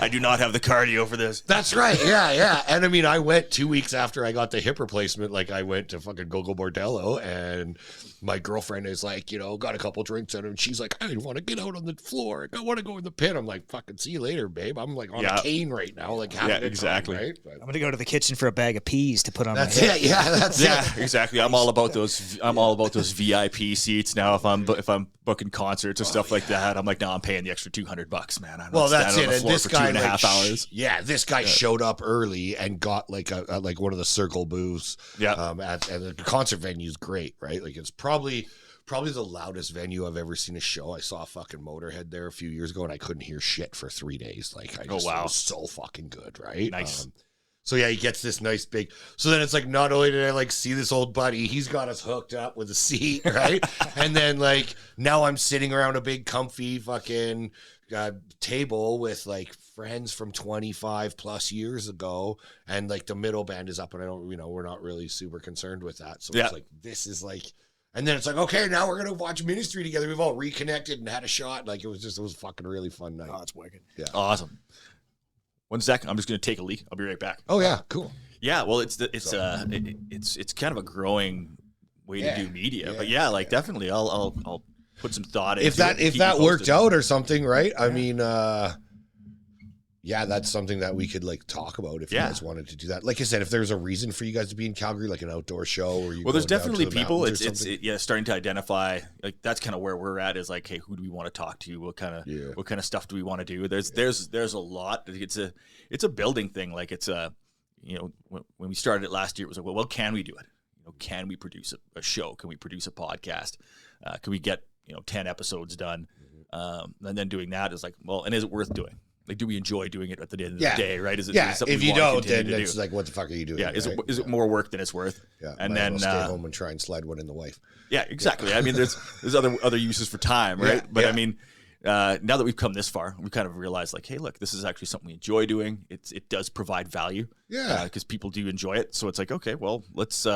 I do not have the cardio for this. That's right. Yeah. And I mean, I went 2 weeks after I got the hip replacement. Like, I went to fucking Gogo Bordello, and my girlfriend is like, got a couple drinks in her, and she's like, I want to get out on the floor. I want to go in the pit. I'm like, fucking see you later, babe. I'm like on a cane right now. Like, exactly. Time, right? But I'm gonna go to the kitchen for a bag of peas to put on that's my head. it. Yeah, that's it. Exactly. I'm all about those VIP seats now. If I'm booking concerts or stuff like that, I'm like, no, I'm paying the extra $200, man. I'm not that's standing it. on the floor And this for guy 2.5 hours. This guy showed up early and got like like one of the circle booths. And the concert venue's great, right? Like, it's probably the loudest venue I've ever seen a show. I saw a fucking Motorhead there a few years ago, and I couldn't hear shit for 3 days. Like, it was so fucking good, right? Nice. So he gets this nice big. So then it's like, not only did I like see this old buddy, he's got us hooked up with a seat, right? And then like now I'm sitting around a big comfy fucking table with like friends from 25 plus years ago, and like the middle band is up, and I don't, we're not really super concerned with that. So it's like, this is like. And then it's like, okay, now we're going to watch Ministry together. We've all reconnected and had a shot. Like, it was a fucking really fun night. Oh, it's wicked. Yeah. Awesome. 1 second. I'm just going to take a leak. I'll be right back. Oh, yeah. Cool. Yeah. Well, it's kind of a growing way to do media, but definitely I'll put some thought into it. If that worked out or something, right? I mean, that's something that we could like talk about if you guys wanted to do that. Like I said, if there's a reason for you guys to be in Calgary, like an outdoor show, or there's definitely people. It's starting to identify. Like, that's kind of where we're at. Is like, hey, who do we want to talk to? What kind of stuff do we want to do? There's a lot. It's a building thing. Like, it's when we started it last year, it was like, well, can we do it? Can we produce a show? Can we produce a podcast? Can we get 10 episodes done? And then doing that is like, well, and is it worth doing? Like, do we enjoy doing it at the end of the day, right? Is it something if you don't, then it's like, what the fuck are you doing? Yeah, is it more work than it's worth? Yeah, and then stay home and try and slide one in the wife. Yeah, exactly. I mean, there's other uses for time, right? But I mean, now that we've come this far, we kind of realized like, hey, look, this is actually something we enjoy doing. It does provide value. Yeah, because people do enjoy it. So it's like, okay, well, let's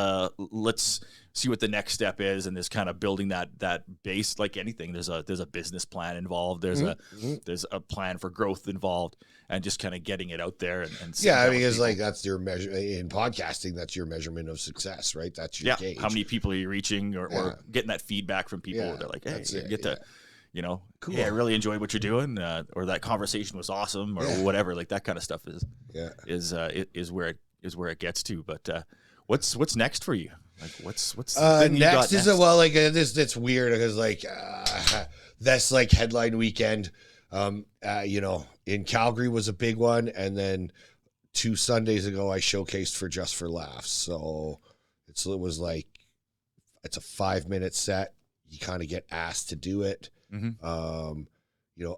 see what the next step is, and this kind of building that base. Like anything, there's a business plan involved. There's a plan for growth involved, and just kind of getting it out there. And I mean, it's like, that's your measure in podcasting. That's your measurement of success, right? That's your gauge. How many people are you reaching, or getting that feedback from people? They're like, hey, you get to. Cool. Hey, I really enjoyed what you're doing, or that conversation was awesome, or whatever. Like, that kind of stuff is where it gets to. But What's next for you? Like what's the thing you got next is this. It's weird because that's like headline weekend. In Calgary was a big one, and then 2 Sundays ago I showcased for Just for Laughs. So it's a 5-minute set. You kind of get asked to do it.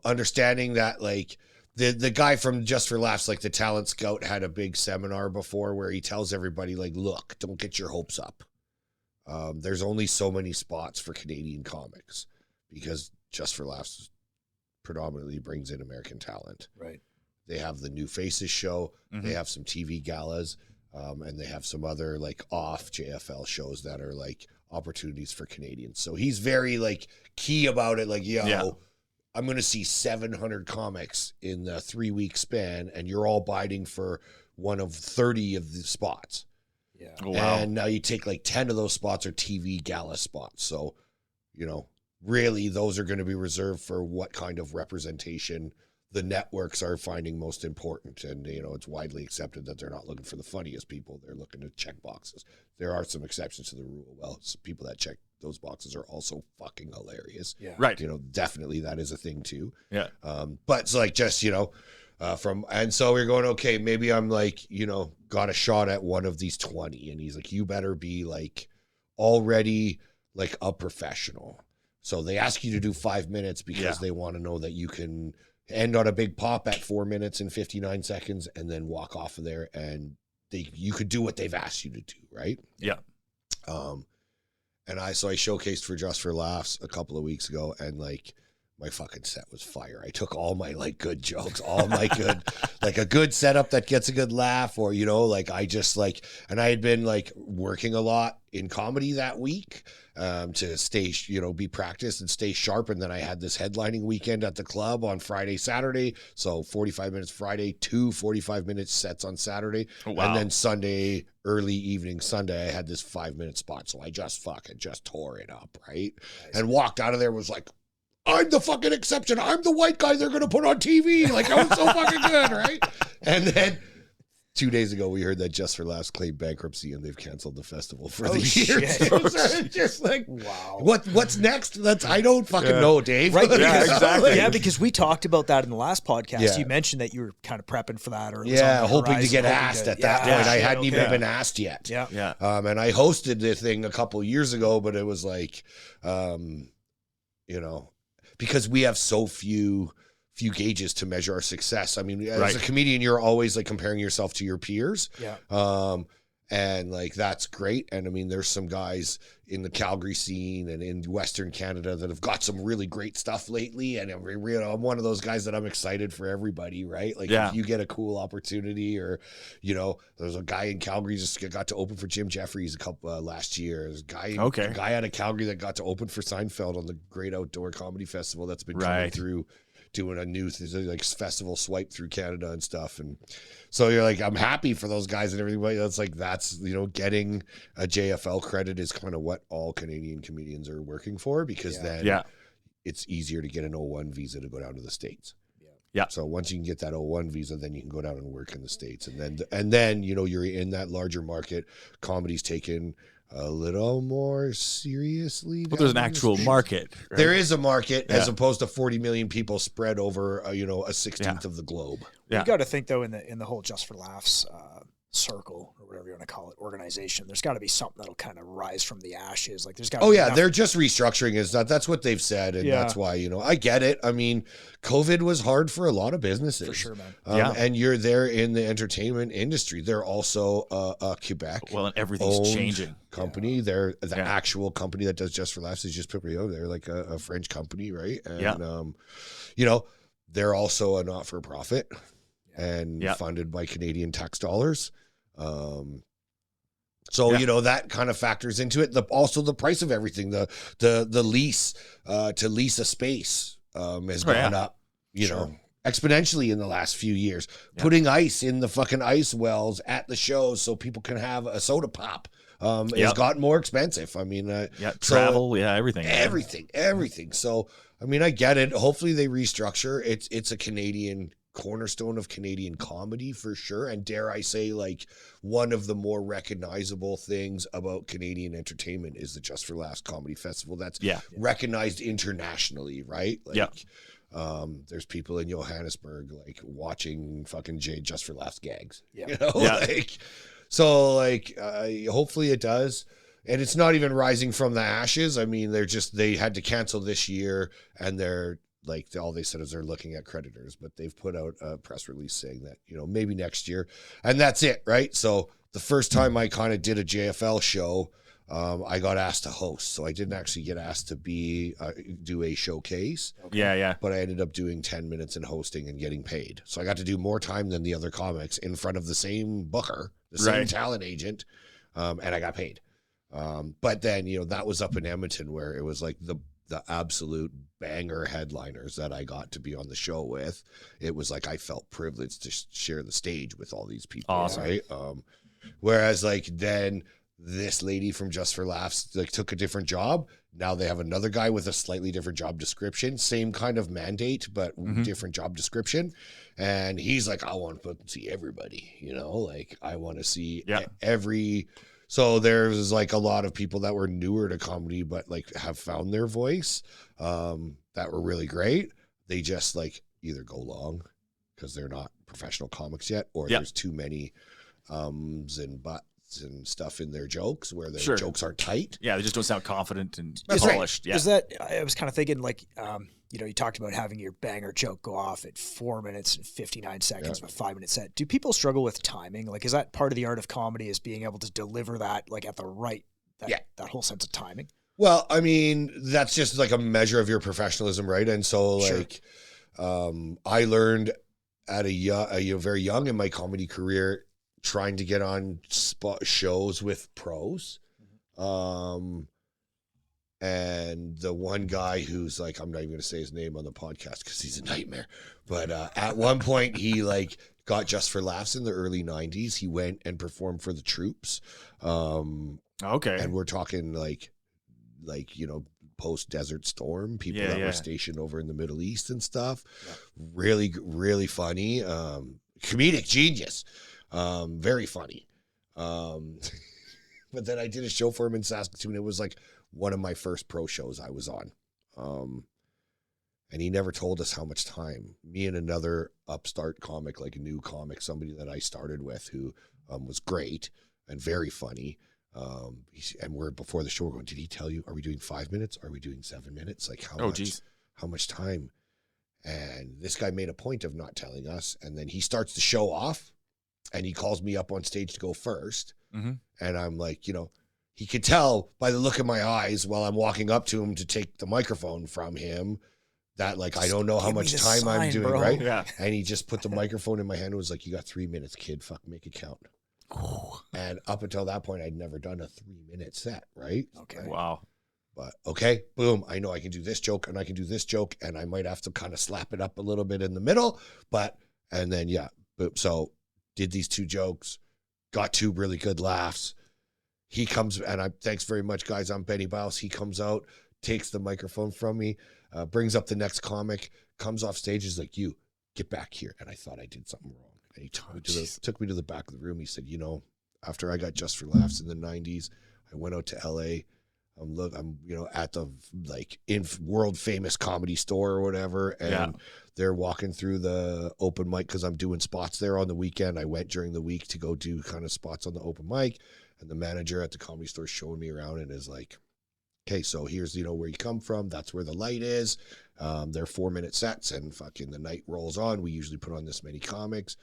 Understanding that like the guy from Just for Laughs, like the talent scout, had a big seminar before where he tells everybody like, look, don't get your hopes up. There's only so many spots for Canadian comics because Just for Laughs predominantly brings in American talent. Right. They have the New Faces show. They have some TV galas, and they have some other like off JFL shows that are like opportunities for Canadians. So he's very like key about it. Like, I'm going to see 700 comics in the 3-week span, and you're all biting for one of 30 of the spots. Yeah. Oh, wow. And now you take like 10 of those spots are TV gala spots. So, really those are going to be reserved for what kind of representation the networks are finding most important. And, it's widely accepted that they're not looking for the funniest people. They're looking to check boxes. There are some exceptions to the rule. Well, people that check those boxes are also fucking hilarious. Yeah. Right. Definitely that is a thing too. Yeah. But it's like just, and so we're going, okay, maybe I'm like, got a shot at one of these 20. And he's like, you better be like already like a professional. So they ask you to do 5 minutes because they want to know that you can end on a big pop at 4 minutes and 59 seconds and then walk off of there and you could do what they've asked you to do. Right. Yeah. And I showcased for Just for Laughs a couple of weeks ago, and like my fucking set was fire. I took all my like good jokes, all my good, like a good setup that gets a good laugh, or, I just like, and I had been like working a lot in comedy that week to stay, be practiced and stay sharp. And then I had this headlining weekend at the club on Friday, Saturday. So 45 minutes Friday, 2 45-minute sets on Saturday. Oh, wow. And then Sunday, early evening Sunday, I had this 5-minute spot. So I just tore it up, right? Nice. And walked out of there, was like, I'm the fucking exception. I'm the white guy they're going to put on TV. Like, I was so fucking good, right? And then 2 days ago, we heard that Just for Laughs claimed bankruptcy and they've canceled the festival for the year. So just like, wow. What's next? I don't fucking know, Dave. Right. Yeah, exactly. Yeah, because we talked about that in the last podcast. Yeah. You mentioned that you were kind of prepping for that. Or hoping to get asked at that point. I hadn't even been asked yet. Yeah. Yeah. And I hosted the thing a couple years ago, but it was like, because we have so few gauges to measure our success. I mean, as a comedian, you're always like comparing yourself to your peers. Yeah. And like, that's great. And I mean, there's some guys in the Calgary scene and in Western Canada that have got some really great stuff lately. And I'm one of those guys that I'm excited for everybody, right? Like if you get a cool opportunity, or, there's a guy in Calgary just got to open for Jim Jeffries last year. There's a guy out of Calgary that got to open for Seinfeld on the Great Outdoor Comedy Festival that's been coming through, doing a new like festival swipe through Canada and stuff. And so you're like, I'm happy for those guys and everybody. That's getting a JFL credit is kind of what all Canadian comedians are working for, because then it's easier to get an O1 visa to go down to the States. Yeah. So once you can get that O1 visa, then you can go down and work in the States. And then you're in that larger market. Comedy's taken a little more seriously. But there's an actual market. Right? There is a market as opposed to 40 million people spread over, a 16th of the globe. Yeah. You got to think though, in the whole Just for Laughs circle, or whatever you want to call it, organization, there's got to be something that'll kind of rise from the ashes. Like there's got. Oh yeah, they're just restructuring. That's what they've said, and that's why I get it. I mean, COVID was hard for a lot of businesses, for sure, man. And you're there in the entertainment industry. They're also a Quebec. Well, and everything's changing. Company. Yeah. They're the actual company that does Just for Laughs is just Piprio. They're like a French company, right? And they're also a not-for-profit and funded by Canadian tax dollars. So that kind of factors into it. Also the price of everything, the lease to lease a space has gone up, exponentially in the last few years. Putting ice in the fucking ice wells at the shows so people can have a soda pop has gotten more expensive. I mean, travel, everything. Everything. So, I mean, I get it. Hopefully they restructure. It's a Canadian cornerstone of Canadian comedy for sure. And dare I say, like, one of the more recognizable things about Canadian entertainment is the Just for Laughs Comedy Festival. That's recognized internationally, right? Like, there's people in Johannesburg like watching fucking Just for Laughs gags. You know, like, so like, hopefully it does. And it's not even rising from the ashes. I mean, they had to cancel this year, and they're like, all they said is they're looking at creditors, but they've put out a press release saying that, you know, maybe next year, and that's it. Right. So the first time I kind of did a JFL show, I got asked to host. So I didn't actually get asked to do a showcase. Yeah. But I ended up doing 10 minutes and hosting and getting paid. So I got to do more time than the other comics in front of the same booker, the same talent agent. And I got paid. But then, you know, that was up in Edmonton, where it was like the absolute banger headliners that I got to be on the show with. It was like I felt privileged to share the stage with all these people. Awesome. Right? Whereas like then this lady from Just for Laughs like took a different job. Now they have another guy with a slightly different job description, same kind of mandate, but different job description. And he's like, I want to see everybody, you know, like I want to see every. So there's like a lot of people that were newer to comedy, but like have found their voice that were really great. They just like either go long because they're not professional comics yet, or there's too many and buts and stuff in their jokes where their jokes are tight. Yeah, they just don't sound confident and polished. Is that, I was kind of thinking like, you know, you talked about having your banger joke go off at 4 minutes and 59 seconds of a 5-minute set. Do people struggle with timing? Like, is that part of the art of comedy, is being able to deliver that like at the right, that whole sense of timing? Well, I mean, that's just like a measure of your professionalism, right? And so like, I learned at a very young in my comedy career, trying to get on shows with pros. And the one guy who's like, I'm not even going to say his name on the podcast because he's a nightmare. But at one point, he like got Just for Laughs in the early 90s. He went and performed for the troops. Okay. And we're talking like, you know, post Desert Storm, people that were stationed over in the Middle East and stuff. Really, really funny. Comedic genius. Very funny. But then I did a show for him in Saskatoon. It was like one of my first pro shows I was on. And he never told us how much time. Me and another upstart comic, like a new comic, somebody that I started with who was great and very funny. And we're before the show, we're going, did he tell you, are we doing 5 minutes? Are we doing 7 minutes? Like how much time? And this guy made a point of not telling us. And then he starts the show off and he calls me up on stage to go first. And I'm like, you know, he could tell by the look in my eyes while I'm walking up to him to take the microphone from him that like, I don't know how much time I'm doing, bro. Right? Yeah. And he just put the microphone in my hand and was like, you got 3 minutes, kid. Fuck, make it count. And up until that point, I'd never done a 3-minute set, right? Okay. Wow. But okay, boom. I know I can do this joke and I can do this joke, and I might have to kind of slap it up a little bit in the middle. And then, boom. So did these 2 jokes, got 2 really good laughs. He comes, and thanks very much, guys. I'm Benny Bauce. He comes out, takes the microphone from me, brings up the next comic, comes off stage, is like, you, get back here. And I thought I did something wrong. And he took me to the back of the room. He said, you know, after I got Just for Laughs in the 90s, I went out to LA. I'm you know, at the like in world famous Comedy Store or whatever, and they're walking through the open mic because I'm doing spots there on the weekend. I went during the week to go do kind of spots on the open mic, and the manager at the Comedy Store showing me around and is like, okay, so here's, you know, where you come from. That's where the light is. They're 4-minute sets, and fucking the night rolls on. We usually put on this many comics.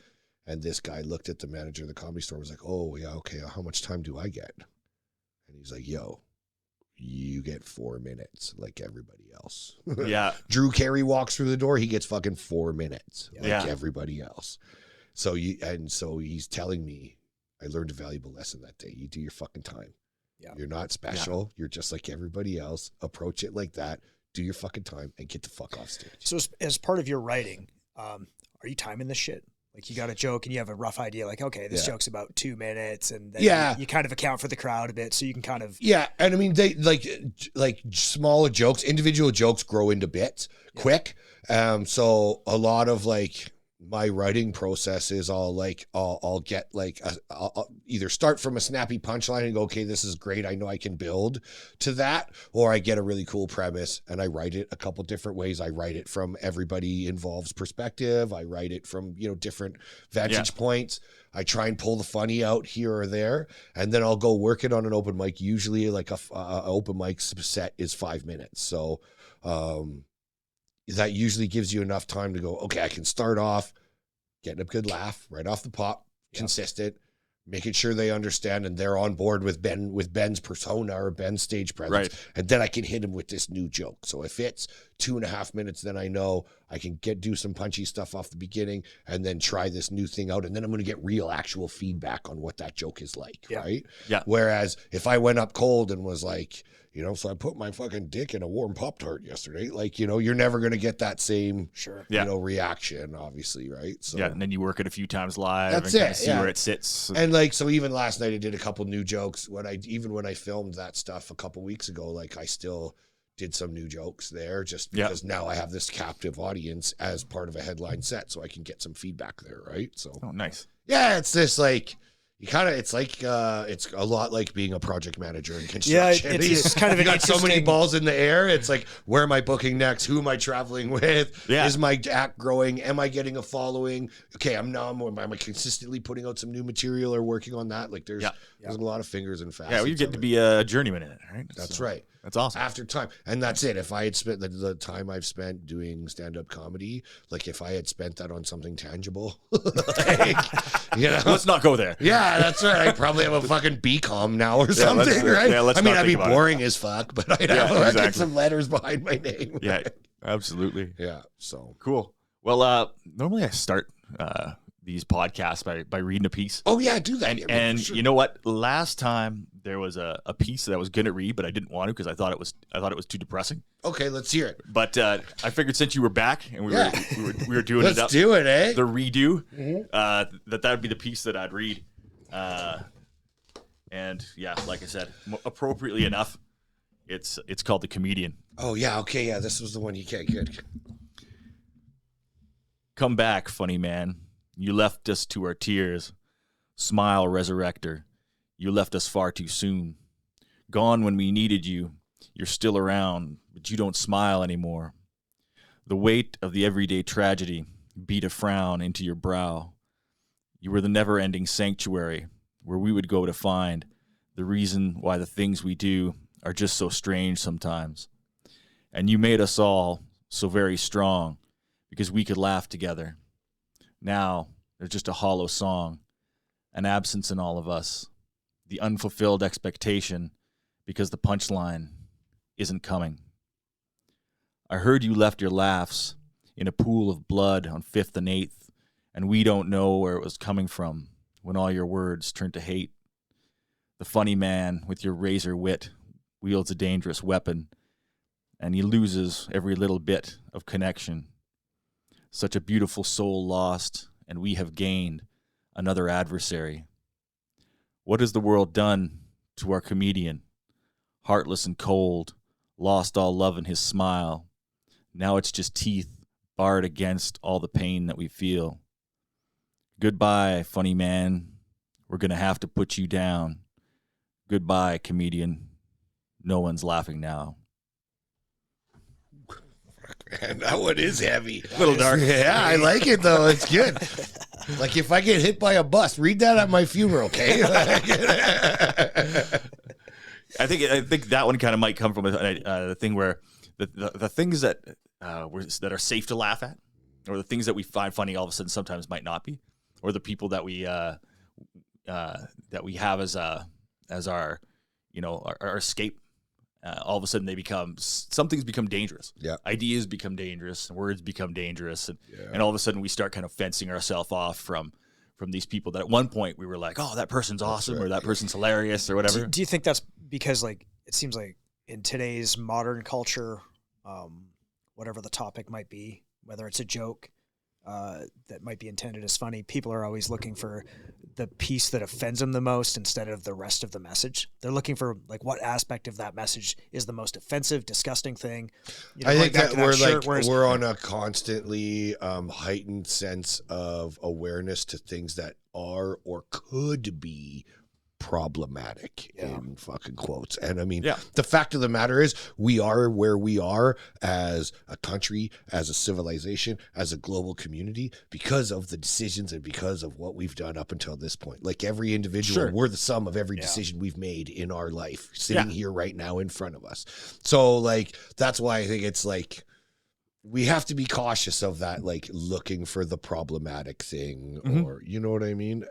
And this guy looked at the manager of the Comedy Store and was like, oh, yeah, okay, how much time do I get? And he's like, yo, you get 4 minutes like everybody else. Yeah. Drew Carey walks through the door, he gets fucking 4 minutes like everybody else. So he's telling me, I learned a valuable lesson that day. You do your fucking time. Yeah. You're not special. You're just like everybody else. Approach it like that. Do your fucking time and get the fuck off stage. So as part of your writing, are you timing this shit? Like you got a joke and you have a rough idea, like, okay, this joke's about 2 minutes, and then you kind of account for the crowd a bit, so you can kind of and I mean they like smaller jokes, individual jokes grow into bits quick. So a lot of like my writing process is I'll get like I'll either start from a snappy punchline and go, okay, this is great, I know I can build to that, or I get a really cool premise and I write it a couple different ways. I write it from everybody involved's perspective. I write it from, you know, different vantage points. I try and pull the funny out here or there, and then I'll go work it on an open mic. Usually like a open mic set is 5 minutes. So that usually gives you enough time to go, okay, I can start off getting a good laugh right off the pop, consistent, making sure they understand and they're on board with Ben's persona or Ben's stage presence. Right. And then I can hit him with this new joke. So if it's 2.5 minutes, then I know I can do some punchy stuff off the beginning and then try this new thing out. And then I'm going to get real actual feedback on what that joke is like. Right. Yeah. Whereas if I went up cold and was like, you know, so I put my fucking dick in a warm Pop-Tart yesterday. Like, you know, you're never going to get that same, you know, reaction, obviously, right? So and then you work it a few times live that's and kind of see where it sits. And like, so even last night I did a couple new jokes. When I filmed that stuff a couple weeks ago, like I still did some new jokes there just because now I have this captive audience as part of a headline set, so I can get some feedback there, right? So nice. Yeah, it's this like it's like it's a lot like being a project manager in construction. Yeah, it's kind of you got so many balls in the air. It's like, where am I booking next? Who am I traveling with? Yeah. Is my act growing? Am I getting a following? Okay, am I consistently putting out some new material or working on that? Like there's a lot of fingers and facets. Yeah, well, you get to be a journeyman in it, right? That's right. That's awesome. After time. And that's it. If I had spent the time I've spent doing stand-up comedy, like if I had spent that on something tangible, like, you know. Let's not go there. Yeah, that's right. I'd probably have a fucking BCom now or something, right? Yeah, I mean, I'd be boring as fuck, but I'd have get some letters behind my name. Yeah, absolutely. Yeah, so. Cool. Well, normally I start these podcasts by reading a piece. Oh, yeah, do that. And you know what? Last time there was a piece that I was going to read, but I didn't want to because I thought it was too depressing. Okay, let's hear it. But I figured since you were back and we were doing let's do it, eh? The redo, that would be the piece that I'd read. And yeah, like I said, appropriately enough, it's called The Comedian. Oh yeah, okay, yeah, this was the one you can't get. Come back, funny man. You left us to our tears. Smile, resurrector. You left us far too soon. Gone when we needed you. You're still around, but you don't smile anymore. The weight of the everyday tragedy beat a frown into your brow. You were the never-ending sanctuary where we would go to find the reason why the things we do are just so strange sometimes. And you made us all so very strong because we could laugh together. Now, there's just a hollow song, an absence in all of us, the unfulfilled expectation because the punchline isn't coming. I heard you left your laughs in a pool of blood on 5th and 8th, and we don't know where it was coming from when all your words turned to hate. The funny man with your razor wit wields a dangerous weapon, and he loses every little bit of connection. Such a beautiful soul lost, and we have gained another adversary. What has the world done to our comedian? Heartless and cold, lost all love in his smile. Now it's just teeth barred against all the pain that we feel. Goodbye, funny man. We're going to have to put you down. Goodbye, comedian. No one's laughing now. Man, that one is heavy. A little dark. Yeah, I like it though. It's good. Like if I get hit by a bus, read that at my funeral, okay? I think that one kind of might come from a thing where the things that are safe to laugh at, or the things that we find funny, all of a sudden sometimes might not be, or the people that we have as our our escape. All of a sudden some things become dangerous. Yeah. Ideas become dangerous, words become dangerous. And all of a sudden we start kind of fencing ourselves off from these people that at one point we were like, oh, that person's awesome, or that person's hilarious or whatever. Do you think that's because like, it seems like in today's modern culture, whatever the topic might be, whether it's a joke, that might be intended as funny, people are always looking for the piece that offends them the most instead of the rest of the message. They're looking for like what aspect of that message is the most offensive, disgusting thing. You know, I think that we're shirt, we're on a constantly heightened sense of awareness to things that are or could be problematic in fucking quotes. And I mean, the fact of the matter is we are where we are as a country, as a civilization, as a global community because of the decisions and because of what we've done up until this point. Like every individual, we're the sum of every decision we've made in our life sitting here right now in front of us. So like, that's why I think it's like, we have to be cautious of that, like looking for the problematic thing or, you know what I mean?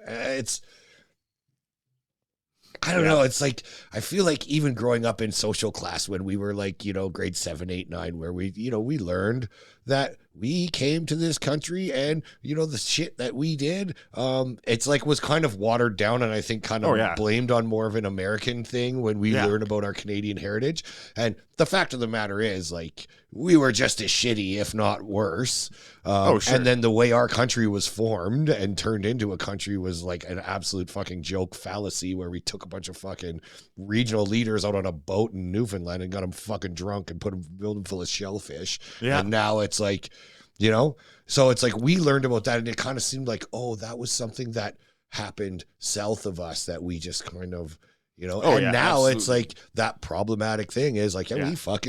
I don't know. It's like, I feel like even growing up in social class when we were like, you know, grade 7, 8, 9, where we, you know, we learned that we came to this country and, you know, the shit that we did, it's like was kind of watered down and I think kind of blamed on more of an American thing when we learn about our Canadian heritage. And the fact of the matter is like, we were just as shitty, if not worse. And then the way our country was formed and turned into a country was like an absolute fucking joke fallacy where we took a bunch of fucking regional leaders out on a boat in Newfoundland and got them fucking drunk and filled them full of shellfish. And now it's like, you know, so it's like we learned about that and it kind of seemed like, oh, that was something that happened south of us that we just kind of, you know, now it's like that problematic thing is like,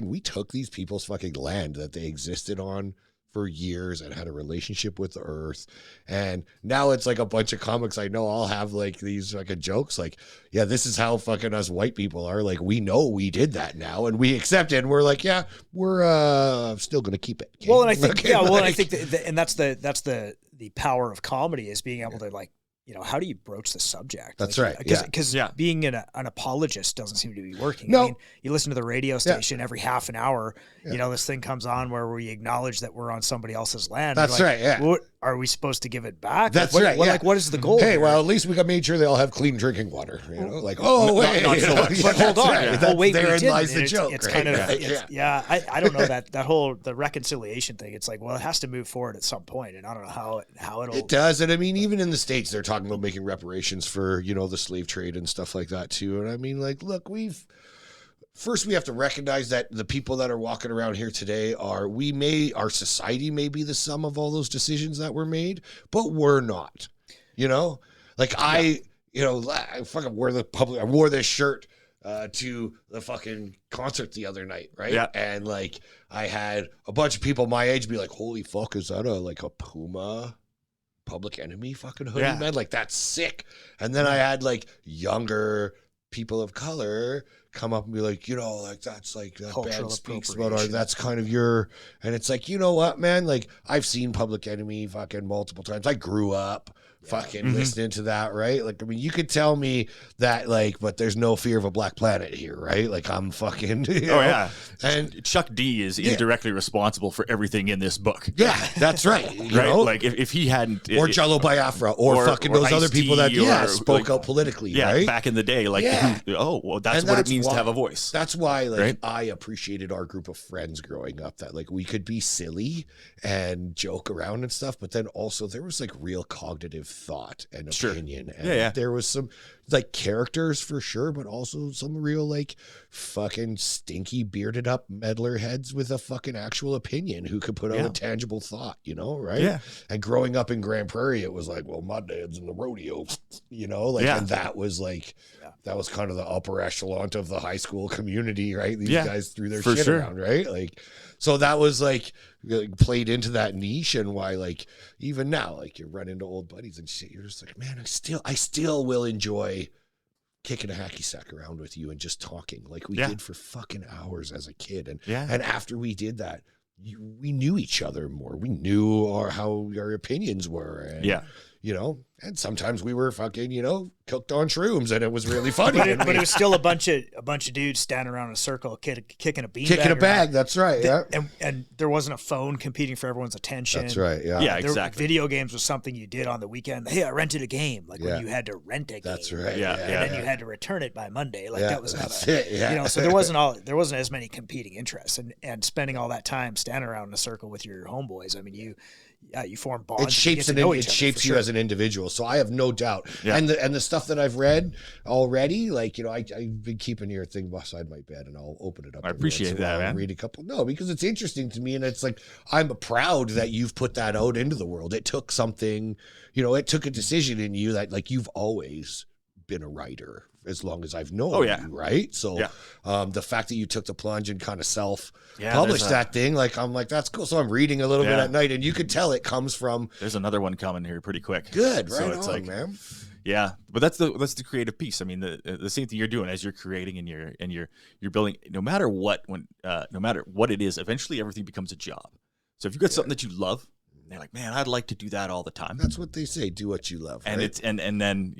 we took these people's fucking land that they existed on for years and had a relationship with the earth. And now it's like a bunch of comics I know all have like these fucking jokes like, yeah, this is how fucking us white people are. Like, we know we did that now and we accept it. And we're like, yeah, we're still going to keep it. Okay? Well, and I think, I think and that's the power of comedy is being able to like, you know, how do you broach the subject? That's like, right. Because being an apologist doesn't seem to be working. No. I mean, you listen to the radio station every half an hour, you know, this thing comes on where we acknowledge that we're on somebody else's land. That's like, right, yeah. What, are we supposed to give it back? That's like, right, Like, what is the goal? Hey, here? well, at least we got made sure they all have clean drinking water. You know, like, oh, wait. Not so much. But hold on. Right. Oh, wait, therein we lies the it's, joke. It's right? kind of, I don't know that whole, the reconciliation thing. It's like, well, it has to move forward at some point, and I don't know how it'll. It does. And I mean, even in the States, they're talking about making reparations for, you know, the slave trade and stuff like that too. And I mean, like, look, first we have to recognize that the people that are walking around here today our society may be the sum of all those decisions that were made, but we're not, you know, like I fucking I wore this shirt to the fucking concert the other night. Right. Yeah. And like, I had a bunch of people my age be like, holy fuck, is that a Puma Public Enemy fucking hoodie, man? Like, that's sick. And then I had like younger people of color come up and be like, you know, like, that's like that band speaks about that's kind of your, and it's like, you know what, man, like, I've seen Public Enemy fucking multiple times. I grew up fucking listening to that, right? Like, I mean, you could tell me that, like, but there's no fear of a black planet here, right? Like, I'm fucking, you know? And Chuck D is indirectly responsible for everything in this book. Yeah, that's right. You right? know? Like, if he hadn't, or Jello Biafra, or fucking those other people that spoke out politically, right? Back in the day, like, that's what it means to have a voice. That's why, like, I appreciated our group of friends growing up, that like we could be silly and joke around and stuff, but then also there was like real cognitive thought and opinion. And there was some like characters for sure, but also some real like fucking stinky bearded up meddler heads with a fucking actual opinion who could put out a tangible thought, you know, right? Yeah. And growing up in Grand Prairie, it was like, well, my dad's in the rodeo, you know, like, and that was like, that was kind of the upper echelon of the high school community, right? These guys threw their shit around, right? Like, so that was like played into that niche, and why, like, even now, like, you run into old buddies and shit, you're just like, man, I still will enjoy kicking a hacky sack around with you and just talking like we did for fucking hours as a kid. And and after we did that, we knew each other more. We knew how our opinions were. And, you know, And sometimes we were fucking, cooked on shrooms, and it was really funny. But it was still a bunch of dudes standing around in a circle, kicking a bean, kicking a bag. That's right. Yeah. And there wasn't a phone competing for everyone's attention. That's right. Yeah. Yeah. Exactly. Video games was something you did on the weekend. Hey, I rented a game. Like when you had to rent a game. That's right. Yeah. And then you had to return it by Monday. Like that was not it. Yeah. So there wasn't as many competing interests, and spending all that time standing around in a circle with your homeboys. I mean, you form bonds. It shapes you as an individual. So I have no doubt. Yeah. And the stuff that I've read already, like, I've been keeping your thing beside my bed, and I'll open it up. I appreciate that, man. Read a couple. No, because it's interesting to me, and it's like I'm proud that you've put that out into the world. It took something, it took a decision in you that, like, you've always been a writer as long as I've known you, right? So the fact that you took the plunge and kind of self-published that thing, like, I'm like, that's cool. So I'm reading a little bit at night, and you could tell it comes from... There's another one coming here pretty quick. Good, right? So it's like, man. Yeah, but that's the creative piece. I mean, the same thing you're doing as you're creating and you're building. No matter what it is, eventually everything becomes a job. So if you've got something that you love, they're like, man, I'd like to do that all the time. That's what they say. Do what you love. And right? it's and then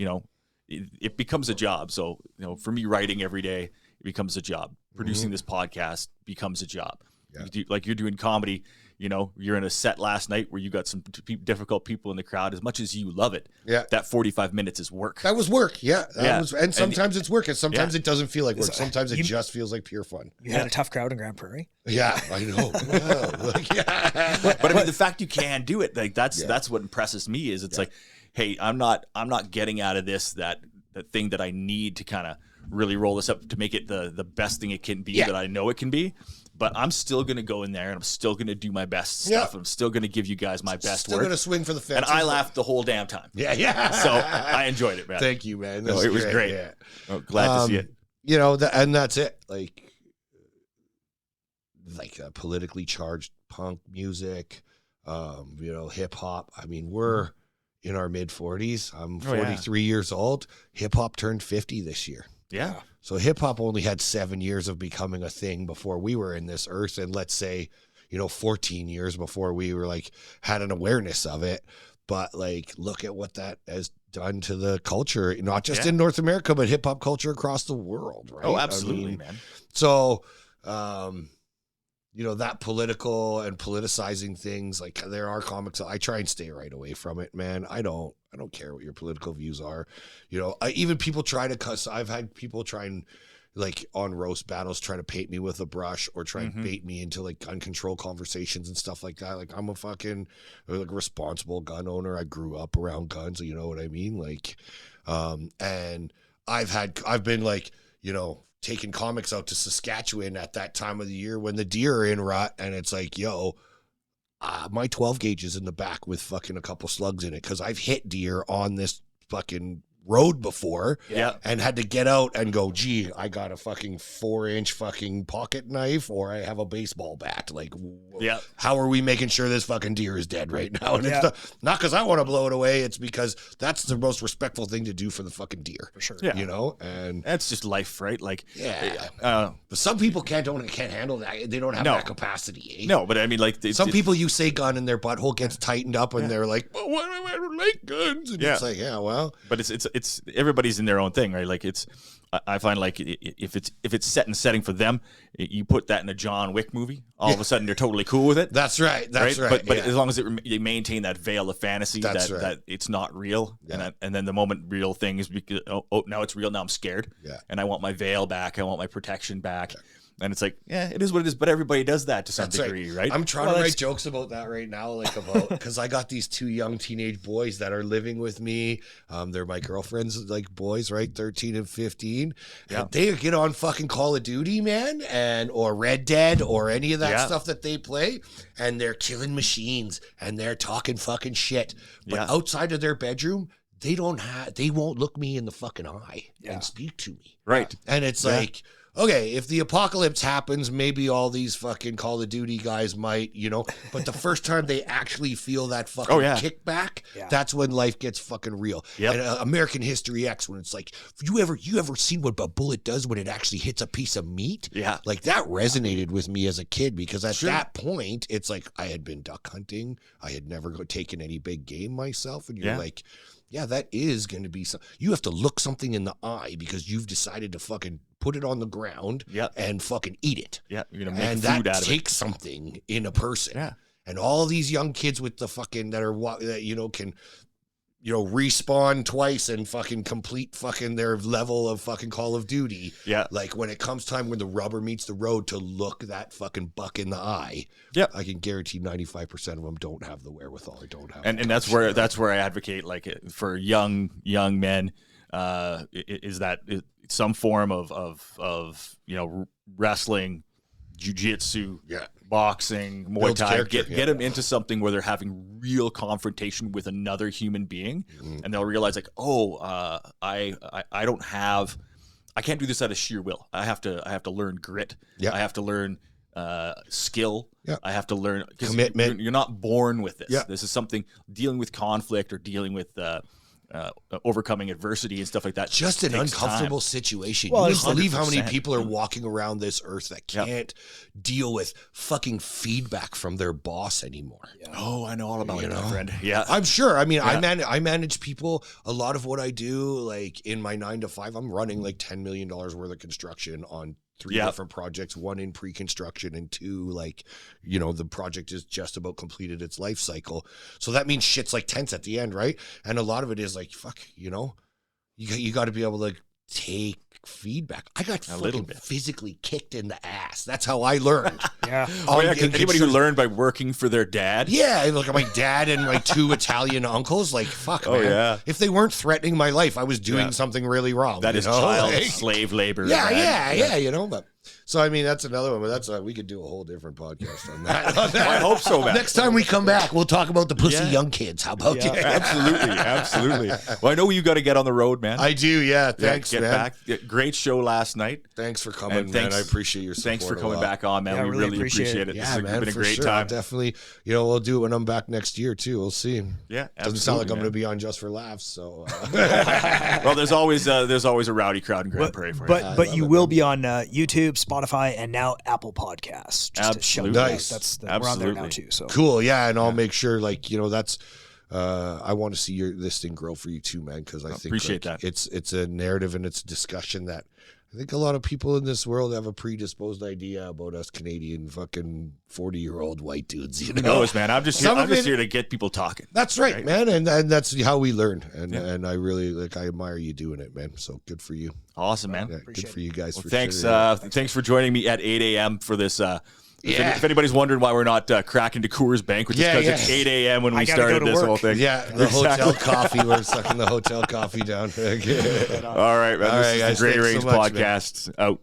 it becomes a job. So for me, writing every day, it becomes a job. Producing this podcast becomes a job. Yeah. You're doing comedy. You're in a set last night where you got some difficult people in the crowd. As much as you love it, that 45 minutes is work. That was work, and sometimes it's work, and sometimes it doesn't feel like work. Sometimes it just feels like pure fun. You had a tough crowd in Grand Prairie. Yeah, I know. But I mean, the fact you can do it, like that's what impresses me. Is it's like, hey, I'm not getting out of this that thing that I need to kind of really roll this up to make it the best thing it can be that I know it can be. But I'm still going to go in there, and I'm still going to do my best stuff. I'm still going to give you guys my best still work. Going to swing for the fences. And I laughed the whole damn time. Yeah. So I enjoyed it, man. Thank you, man. It was great. Yeah. Oh, glad to see it. And that's it. Like politically charged punk music, hip hop. I mean, we're in our mid 40s. I'm 43 years old. Hip hop turned 50 this year. Yeah. So hip hop only had 7 years of becoming a thing before we were in this earth. And let's say, 14 years before we were had an awareness of it. But look at what that has done to the culture, not just in North America, but hip hop culture across the world. Right. Oh, absolutely, man. So, that political and politicizing things, there are comics. I try and stay right away from it, man. I don't care what your political views are. Even people try to cuss. I've had people try and on roast battles, try to paint me with a brush or try and bait me into gun control conversations and stuff like that. I'm a fucking responsible gun owner. I grew up around guns. You know what I mean? And I've been taking comics out to Saskatchewan at that time of the year when the deer are in rut, and it's my 12 gauge is in the back with fucking a couple slugs in it because I've hit deer on this fucking road before and had to get out and go, gee, I got a fucking 4-inch fucking pocket knife or I have a baseball bat. How are we making sure this fucking deer is dead right now? And it's not because I want to blow it away. It's because that's the most respectful thing to do for the fucking deer. For sure. Yeah. And that's just life, right? But some people can't handle that. They don't have that capacity. No, but I mean, some people, you say gun and their butthole gets tightened up and they're like, well, why do I don't like guns? And it's well. But it's everybody's in their own thing, right? I find if it's set and setting for them, you put that in a John Wick movie, all of a sudden they're totally cool with it. That's right. That's right. But as long as they maintain that veil of fantasy that it's not real, and then the moment real thing is because now it's real. Now I'm scared, and I want my veil back. I want my protection back. Yeah. And it's it is what it is, but everybody does that to some degree, right? I'm trying to write jokes about that right now, because I got these 2 young teenage boys that are living with me. They're my girlfriend's boys, right? 13 and 15. Yeah. And they get on fucking Call of Duty, man, or Red Dead or any of that stuff that they play, and they're killing machines and they're talking fucking shit. But outside of their bedroom, they won't look me in the fucking eye and speak to me. Right. And it's okay, if the apocalypse happens, maybe all these fucking Call of Duty guys might, but the first time they actually feel that fucking kickback, that's when life gets fucking real. Yep. And American History X, when it's you ever seen what a bullet does when it actually hits a piece of meat? Yeah. That resonated with me as a kid, because at that point, it's I had been duck hunting. I had never taken any big game myself. And you're yeah, that is going to be you have to look something in the eye because you've decided to fucking put it on the ground and fucking eat it. Yeah, you're gonna make and food that out of it. takes something in a person. Yeah. And all these young kids with the fucking that you know can respawn twice and fucking complete fucking their level of fucking Call of Duty. Yeah. Like when it comes time when the rubber meets the road to look that fucking buck in the eye. Yep. I can guarantee 95% of them don't have the wherewithal or don't have. And that's where I advocate like for young men is that some form of wrestling, jiu-jitsu, boxing, Muay Thai, get them into something where they're having real confrontation with another human being, and they'll realize like, I can't do this out of sheer will. I have to learn grit. I have to learn skill. I have to learn commitment. You're not born with this. This is something dealing with conflict or dealing with overcoming adversity and stuff like that. Just an uncomfortable situation. Well, you wouldn't believe how many 100%. people are walking around this earth that can't deal with fucking feedback from their boss anymore. Oh, I know all about it, my friend. Yeah, I'm sure. I mean, I manage people. A lot of what I do, like in my 9 to 5, I'm running like $10 million worth of construction on 3 different projects, 1 in pre-construction and 2 like, the project is just about completed its life cycle. So that means shit's like tense at the end, right? And a lot of it is like, fuck, you got to be able to take feedback. I got a little bit physically kicked in the ass. That's how I learned. Anybody who learned by working for their dad? Yeah, look at my dad and my 2 Italian uncles. Like, fuck, man. Yeah. If they weren't threatening my life, I was doing something really wrong. That is child slave labor. Yeah. But so I mean, that's another one. But that's we could do a whole different podcast on that. I hope so, man. Next time we come back, we'll talk about the pussy young kids. How about you? Absolutely. Well, I know you got to get on the road, man. I do. Yeah. Thanks, get man. Back. Great show last night. Thanks for coming, man. I appreciate your support. Thanks for coming back on, man. We really appreciate it. Yeah, This has been a great time. time. I'll definitely, we'll do it when I'm back next year too. We'll see. Yeah, doesn't sound like I'm going to be on just for laughs. So, well, there's always a rowdy crowd in Grand Prairie for you. But you will be on YouTube, Spotify, and now Apple Podcasts. Absolutely. Nice. We're on there now too. So cool. Yeah, and I'll make sure, that's. I want to see this thing grow for you too, man. Because I think appreciate that. It's a narrative and it's a discussion that I think a lot of people in this world have a predisposed idea about us Canadian fucking 40-year-old white dudes. Who knows, man? I'm just here to get people talking. That's right, man, and that's how we learn. And I really I admire you doing it, man. So good for you. Awesome, man. Yeah, good for you guys. Well, thanks for joining me at 8 a.m. for this. If anybody's wondering why we're not cracking to Coors Bank, which is because it's 8 a.m. when we started this whole thing. Yeah, the hotel coffee. We're sucking the hotel coffee down. All right, man. This is the Great Range Podcast out.